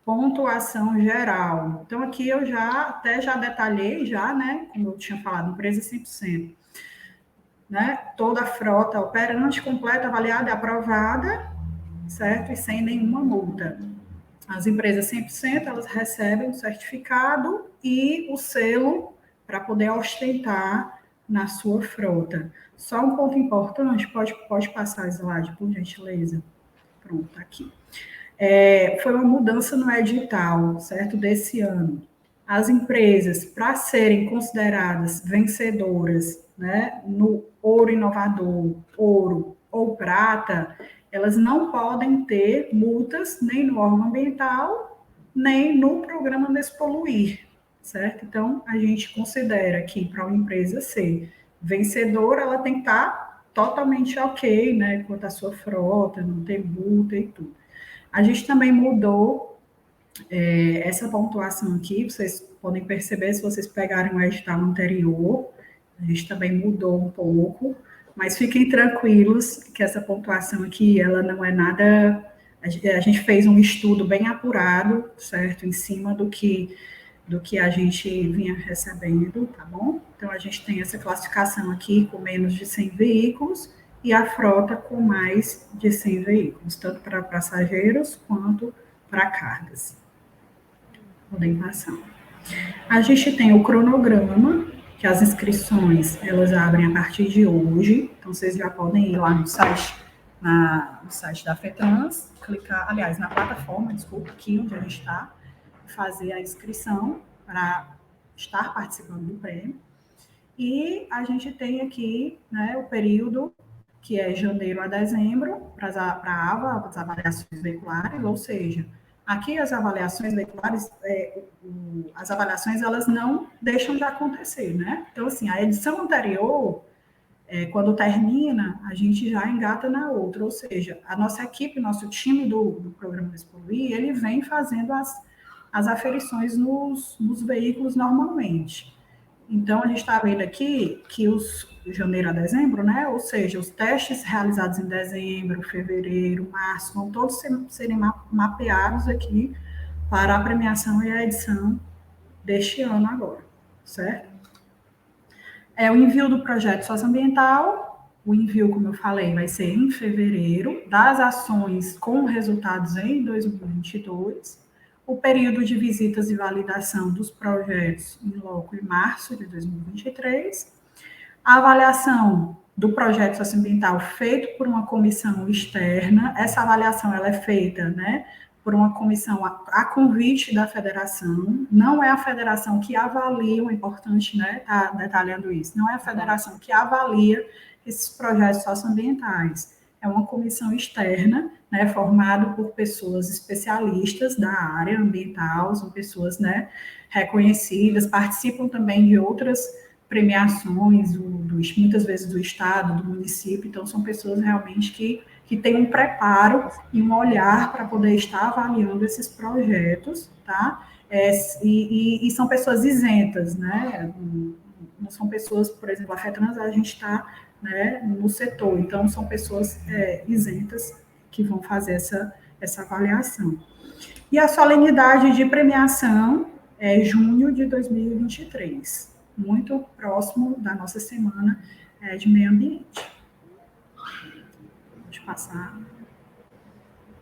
pontuação geral. Então, aqui eu já detalhei, já, né? Como eu tinha falado, empresa 100%. né, toda a frota operante, completa, avaliada e aprovada, certo? E sem nenhuma multa. As empresas 100%, elas recebem o certificado e o selo para poder ostentar na sua frota. Só um ponto importante, pode passar, slide, por gentileza. Pronto, tá aqui. Foi uma mudança no edital, certo, desse ano. As empresas, para serem consideradas vencedoras, né, no ouro inovador, ouro ou prata, elas não podem ter multas nem no órgão ambiental, nem no programa Despoluir, certo? Então, a gente considera que para uma empresa ser vencedora, ela tem que estar totalmente ok, né, quanto à sua frota, não ter multa e tudo. A gente também mudou essa pontuação aqui, vocês podem perceber se vocês pegarem o edital anterior, a gente também mudou um pouco, mas fiquem tranquilos que essa pontuação aqui, ela não é nada... A gente fez um estudo bem apurado, certo? Em cima do que a gente vinha recebendo, tá bom? Então, a gente tem essa classificação aqui com menos de 100 veículos e a frota com mais de 100 veículos, tanto para passageiros quanto para cargas. Podem passar. A gente tem o cronograma, que as inscrições, elas abrem a partir de hoje, então vocês já podem ir lá no site, no site da FETRANS, clicar, aliás, na plataforma, desculpa, aqui onde a gente está, fazer a inscrição para estar participando do prêmio. E a gente tem aqui, né, o período que é janeiro a dezembro para a AVA, as avaliações veiculares, ou seja, aqui as avaliações veiculares, as avaliações elas não deixam de acontecer, né? Então, assim, a edição anterior, quando termina, a gente já engata na outra, ou seja, a nossa equipe, nosso time do programa Despoluir, ele vem fazendo as aferições nos veículos normalmente. Então, a gente está vendo aqui que os janeiro a dezembro, né? Ou seja, os testes realizados em dezembro, fevereiro, março, vão todos serem mapeados aqui para a premiação e a edição deste ano agora, certo? O envio do projeto socioambiental, o envio, como eu falei, vai ser em fevereiro, das ações com resultados em 2022, o período de visitas e validação dos projetos em loco em março de 2023, a avaliação do projeto socioambiental feito por uma comissão externa, essa avaliação ela é feita, né, por uma comissão a convite da federação, não é a federação que avalia, é importante, né, tá detalhando isso, não é a federação que avalia esses projetos socioambientais, é uma comissão externa, né, formada por pessoas especialistas da área ambiental, são pessoas, né, reconhecidas, participam também de outras premiações, muitas vezes do Estado, do município, então são pessoas realmente que têm um preparo e um olhar para poder estar avaliando esses projetos, tá? E são pessoas isentas, né? Não são pessoas, por exemplo, a FETRANS, a gente está, né, no setor, então são pessoas isentas que vão fazer essa avaliação. E a solenidade de premiação é junho de 2023, muito próximo da nossa semana de meio ambiente. Pode passar.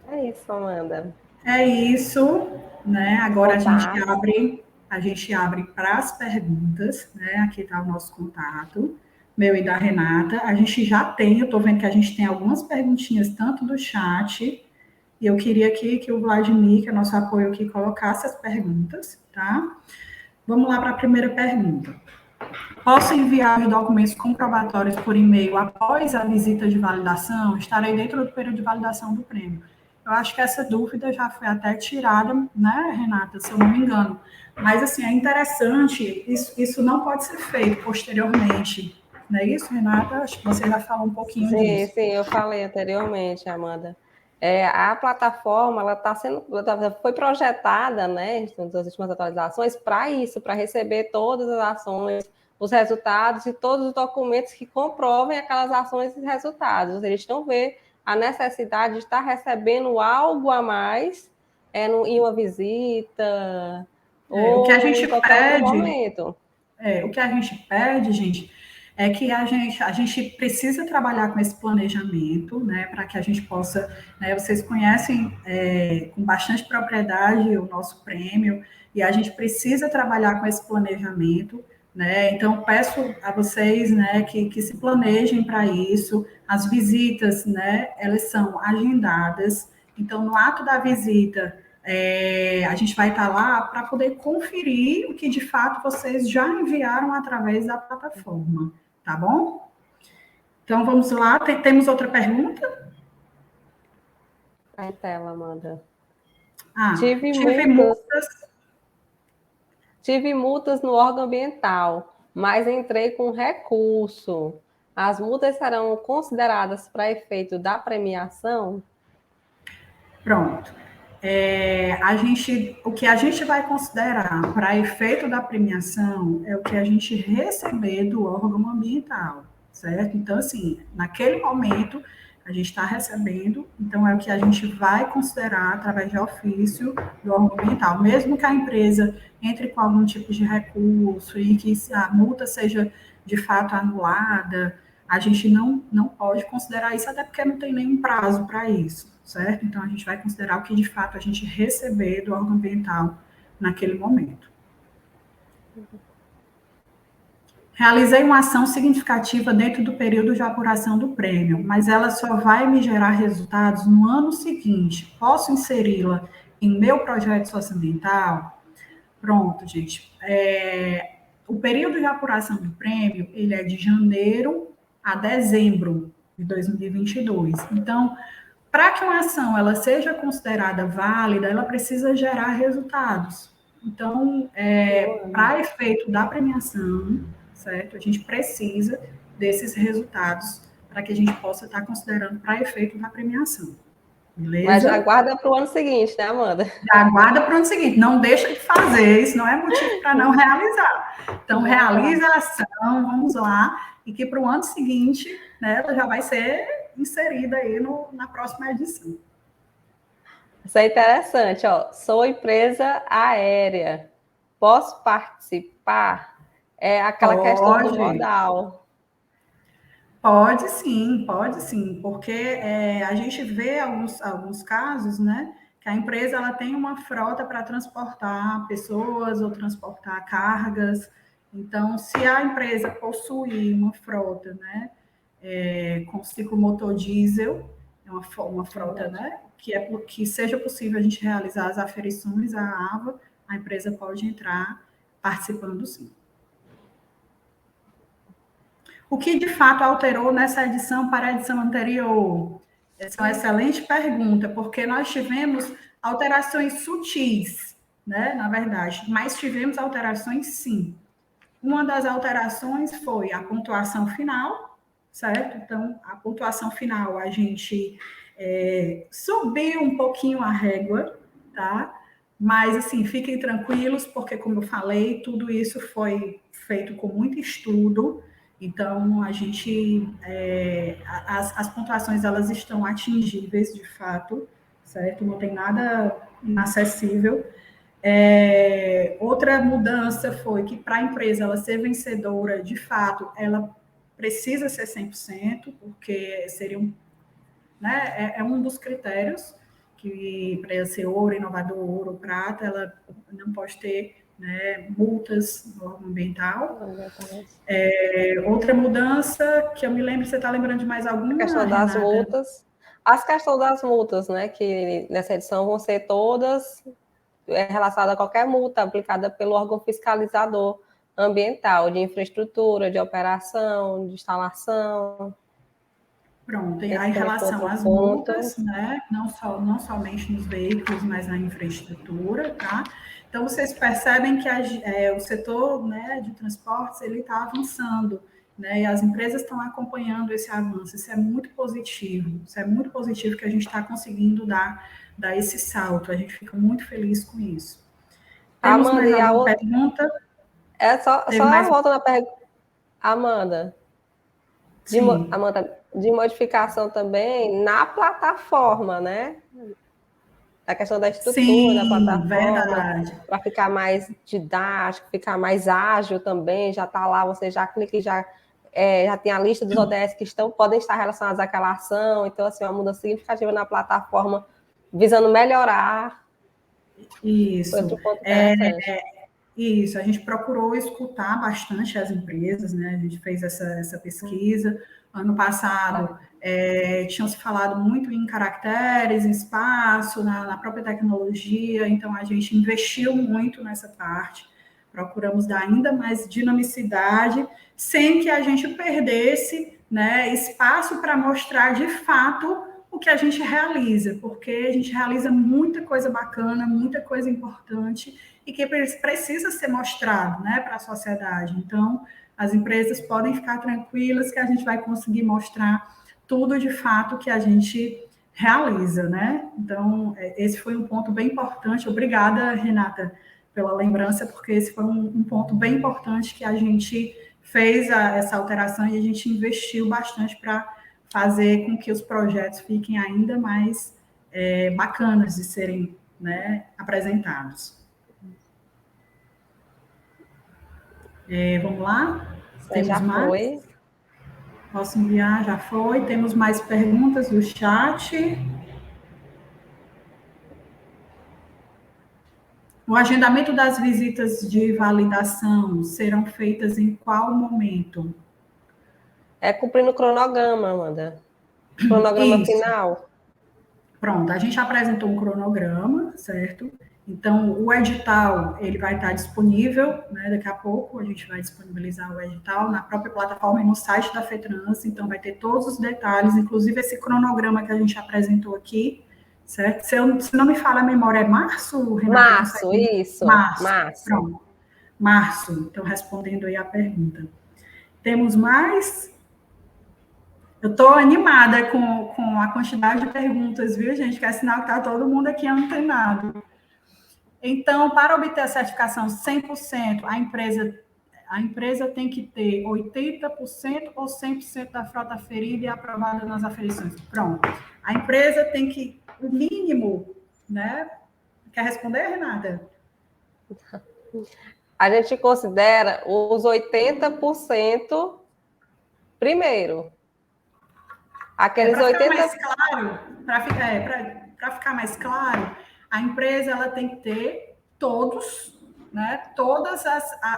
É isso, Amanda. É isso, né? Agora a gente abre para as perguntas, né? Aqui está o nosso contato, meu e da Renata. A gente já tem, eu estou vendo que a gente tem algumas perguntinhas, tanto do chat, e eu queria aqui que o Vladimir, que é nosso apoio aqui, colocasse as perguntas, tá? Vamos lá para a primeira pergunta. Posso enviar os documentos comprobatórios por e-mail após a visita de validação? Estarei dentro do período de validação do prêmio. Eu acho que essa dúvida já foi até tirada, né, Renata, se eu não me engano. Mas, assim, é interessante, isso não pode ser feito posteriormente. Não é isso, Renata? Acho que você já falou um pouquinho disso. Sim, eu falei anteriormente, Amanda. A plataforma, ela está sendo, foi projetada, né, nas últimas atualizações, para isso, para receber todas as ações, os resultados e todos os documentos que comprovem aquelas ações e resultados. A gente não vê a necessidade de estar recebendo algo a mais em uma visita ou o que a gente em qualquer outro pede, momento. o que a gente pede, gente, é que a gente precisa trabalhar com esse planejamento, né, para que a gente possa, né, vocês conhecem com bastante propriedade o nosso prêmio, e a gente precisa trabalhar com esse planejamento, né, então peço a vocês, né, que se planejem para isso, as visitas, né, elas são agendadas, então no ato da visita, a gente vai estar lá para poder conferir o que de fato vocês já enviaram através da plataforma, tá bom? Então vamos lá, temos outra pergunta? A tela, Amanda. Tive multas no órgão ambiental, mas entrei com recurso. As multas serão consideradas para efeito da premiação? Pronto. O que a gente vai considerar para efeito da premiação é o que a gente receber do órgão ambiental, certo? Então, assim, naquele momento, a gente está recebendo, então é o que a gente vai considerar através de ofício do órgão ambiental, mesmo que a empresa entre com algum tipo de recurso e que a multa seja de fato anulada, a gente não pode considerar isso, até porque não tem nenhum prazo para isso, certo? Então, a gente vai considerar o que, de fato, a gente receber do órgão ambiental naquele momento. Realizei uma ação significativa dentro do período de apuração do prêmio, mas ela só vai me gerar resultados no ano seguinte. Posso inseri-la em meu projeto socioambiental? Pronto, gente. O período de apuração do prêmio, ele é de janeiro a dezembro de 2022. Então, para que uma ação ela seja considerada válida, ela precisa gerar resultados. Então, para efeito da premiação, certo? A gente precisa desses resultados para que a gente possa estar considerando para efeito da premiação. Beleza? Mas já aguarda para o ano seguinte, né, Amanda? Já aguarda para o ano seguinte. Não deixa de fazer, isso não é motivo para não realizar. Então, realiza a ação, vamos lá, e que para o ano seguinte, né, ela já vai ser inserida aí na próxima edição. Isso é interessante, ó. Sou empresa aérea. Posso participar? É aquela questão do modal. Pode sim, porque a gente vê alguns casos, né, que a empresa ela tem uma frota para transportar pessoas ou transportar cargas. Então, se a empresa possuir uma frota, né, com ciclomotor diesel, é uma frota, né, que seja possível a gente realizar as aferições à AVA, a empresa pode entrar participando sim. O que de fato alterou nessa edição para a edição anterior? Essa é uma excelente pergunta, porque nós tivemos alterações sutis, né, na verdade, mas tivemos alterações sim. Uma das alterações foi a pontuação final, certo? Então, a pontuação final, a gente subiu um pouquinho a régua, tá? Mas, assim, fiquem tranquilos, porque, como eu falei, tudo isso foi feito com muito estudo. Então, a gente... as pontuações, elas estão atingíveis, de fato, certo? Não tem nada inacessível. Outra mudança foi que para a empresa ela ser vencedora, de fato, ela precisa ser 100%, porque seria né, um dos critérios que para ela ser ouro, inovador, ouro, prata, ela não pode ter né, multas no órgão ambiental. Outra mudança, que eu me lembro, você está lembrando de mais alguma? A questão das multas. As questões das multas, né, que nessa edição vão ser todas relacionada a qualquer multa aplicada pelo órgão fiscalizador ambiental, de infraestrutura, de operação, de instalação. Pronto, e aí em relação às multas, né, não somente nos veículos, mas na infraestrutura, tá? Então, vocês percebem que o setor né, de transportes, ele está avançando, né, e as empresas estão acompanhando esse avanço, isso é muito positivo que a gente está conseguindo dar esse salto. A gente fica muito feliz com isso. Temos Amanda, mais alguma pergunta? Só mais... volta na pergunta. Amanda. Amanda, de modificação também na plataforma, né? A questão da estrutura da plataforma, para ficar mais didático, ficar mais ágil também, já está lá, você já clica e já já tem a lista dos ODS que podem estar relacionados àquela ação, então, assim, uma mudança significativa na plataforma, visando melhorar. Isso. Foi outro ponto interessante. Isso, a gente procurou escutar bastante as empresas, né? A gente fez essa pesquisa. Ano passado, tinham se falado muito em caracteres, em espaço, na própria tecnologia, então a gente investiu muito nessa parte. Procuramos dar ainda mais dinamicidade, sem que a gente perdesse, né, espaço para mostrar de fato o que a gente realiza, porque a gente realiza muita coisa bacana, muita coisa importante e que precisa ser mostrado, né, para a sociedade. Então, as empresas podem ficar tranquilas que a gente vai conseguir mostrar tudo de fato que a gente realiza, né? Então, esse foi um ponto bem importante. Obrigada, Renata, pela lembrança, porque esse foi um ponto bem importante que a gente fez essa alteração e a gente investiu bastante para fazer com que os projetos fiquem ainda mais bacanas de serem, né, apresentados. Vamos lá? Temos já mais? Foi. Posso enviar? Já foi. Temos mais perguntas do chat. O agendamento das visitas de validação serão feitas em qual momento? Cumprindo o cronograma, Amanda. Cronograma Isso. final. Pronto, a gente apresentou um cronograma, certo? Então, o edital, ele vai estar disponível, né? Daqui a pouco a gente vai disponibilizar o edital na própria plataforma e no site da FETRANS, então vai ter todos os detalhes, inclusive esse cronograma que a gente apresentou aqui, certo? Se não me falha a memória, é março, Renata? Março, isso. Março. Pronto. Março, então respondendo aí a pergunta. Temos mais? Eu estou animada com a quantidade de perguntas, viu, gente? Que é sinal que está todo mundo aqui antenado. Então, para obter a certificação 100%, a empresa tem que ter 80% ou 100% da frota ferida e aprovada nas aferições. Pronto. A empresa tem que, o mínimo, né? Quer responder, Renata? A gente considera os 80% primeiro. Aqueles Para ficar 80%. mais claro, para ficar mais claro, a empresa ela tem que ter todos, né?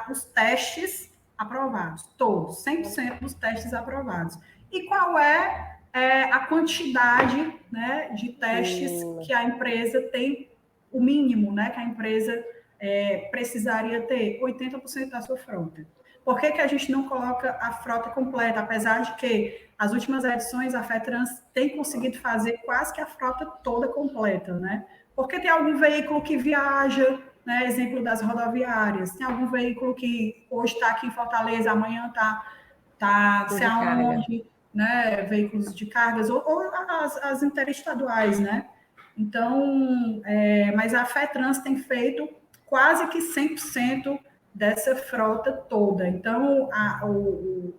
Os testes aprovados, todos, 100% dos testes aprovados. E qual a quantidade, né, de testes que a empresa tem, o mínimo, né, que a empresa precisaria ter? 80% da sua frota. Por que a gente não coloca a frota completa, apesar de que as últimas edições a FETRANS tem conseguido fazer quase que a frota toda completa, né? Porque tem algum veículo que viaja, né? Exemplo das rodoviárias, tem algum veículo que hoje está aqui em Fortaleza, amanhã está sei aonde, né? Veículos de cargas, ou as interestaduais, né? Então, mas a FETRANS tem feito quase que 100% dessa frota toda. Então,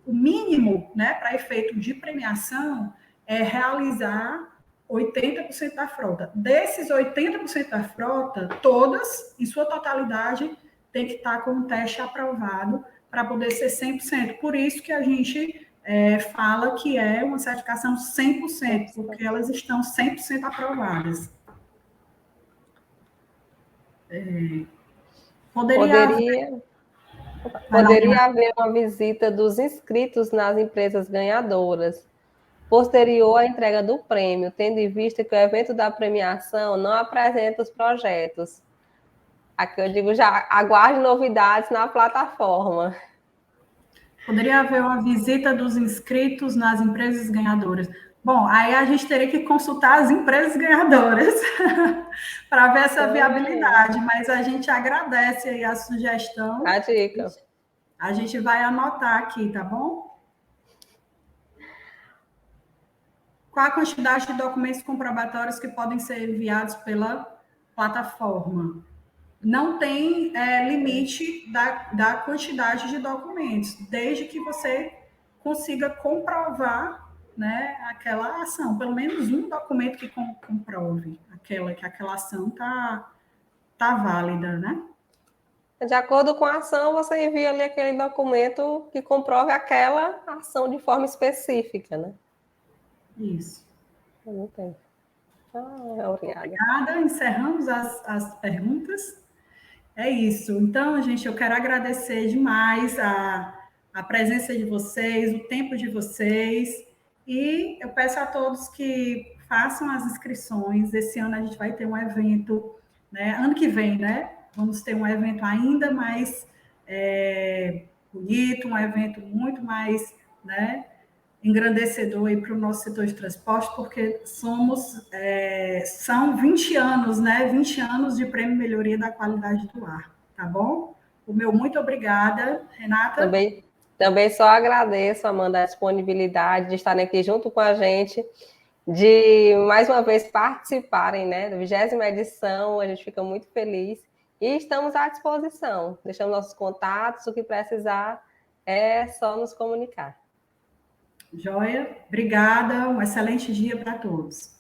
o mínimo, né, para efeito de premiação é realizar 80% da frota. Desses 80% da frota, todas, em sua totalidade, tem que estar com o teste aprovado para poder ser 100%. Por isso que a gente fala que é uma certificação 100%, porque elas estão 100% aprovadas. Poderia haver uma visita dos inscritos nas empresas ganhadoras, posterior à entrega do prêmio, tendo em vista que o evento da premiação não apresenta os projetos. Aqui eu digo já, aguarde novidades na plataforma. Poderia haver uma visita dos inscritos nas empresas ganhadoras. Bom, aí a gente teria que consultar as empresas ganhadoras para ver essa viabilidade, mas a gente agradece aí a sugestão. A dica. A gente vai anotar aqui, tá bom? Qual a quantidade de documentos comprobatórios que podem ser enviados pela plataforma? Não tem limite da quantidade de documentos, desde que você consiga comprovar, né, aquela ação, pelo menos um documento que comprove que aquela ação tá válida, né? De acordo com a ação, você envia ali aquele documento que comprove aquela ação de forma específica, né? Isso. Não tem. Obrigada. Obrigada. Encerramos as perguntas. É isso. Então, gente, eu quero agradecer demais a presença de vocês, o tempo de vocês, e eu peço a todos que façam as inscrições. Esse ano a gente vai ter um evento, né? Ano que vem, né? Vamos ter um evento ainda mais bonito, um evento muito mais, né, engrandecedor para o nosso setor de transporte, porque são 20 anos, né? 20 anos de Prêmio Melhoria da Qualidade do Ar, tá bom? O meu muito obrigada, Renata. Também só agradeço, Amanda, a disponibilidade de estarem aqui junto com a gente, de mais uma vez participarem, né, da 20ª edição. A gente fica muito feliz e estamos à disposição. Deixamos nossos contatos, o que precisar é só nos comunicar. Joia, obrigada, um excelente dia para todos.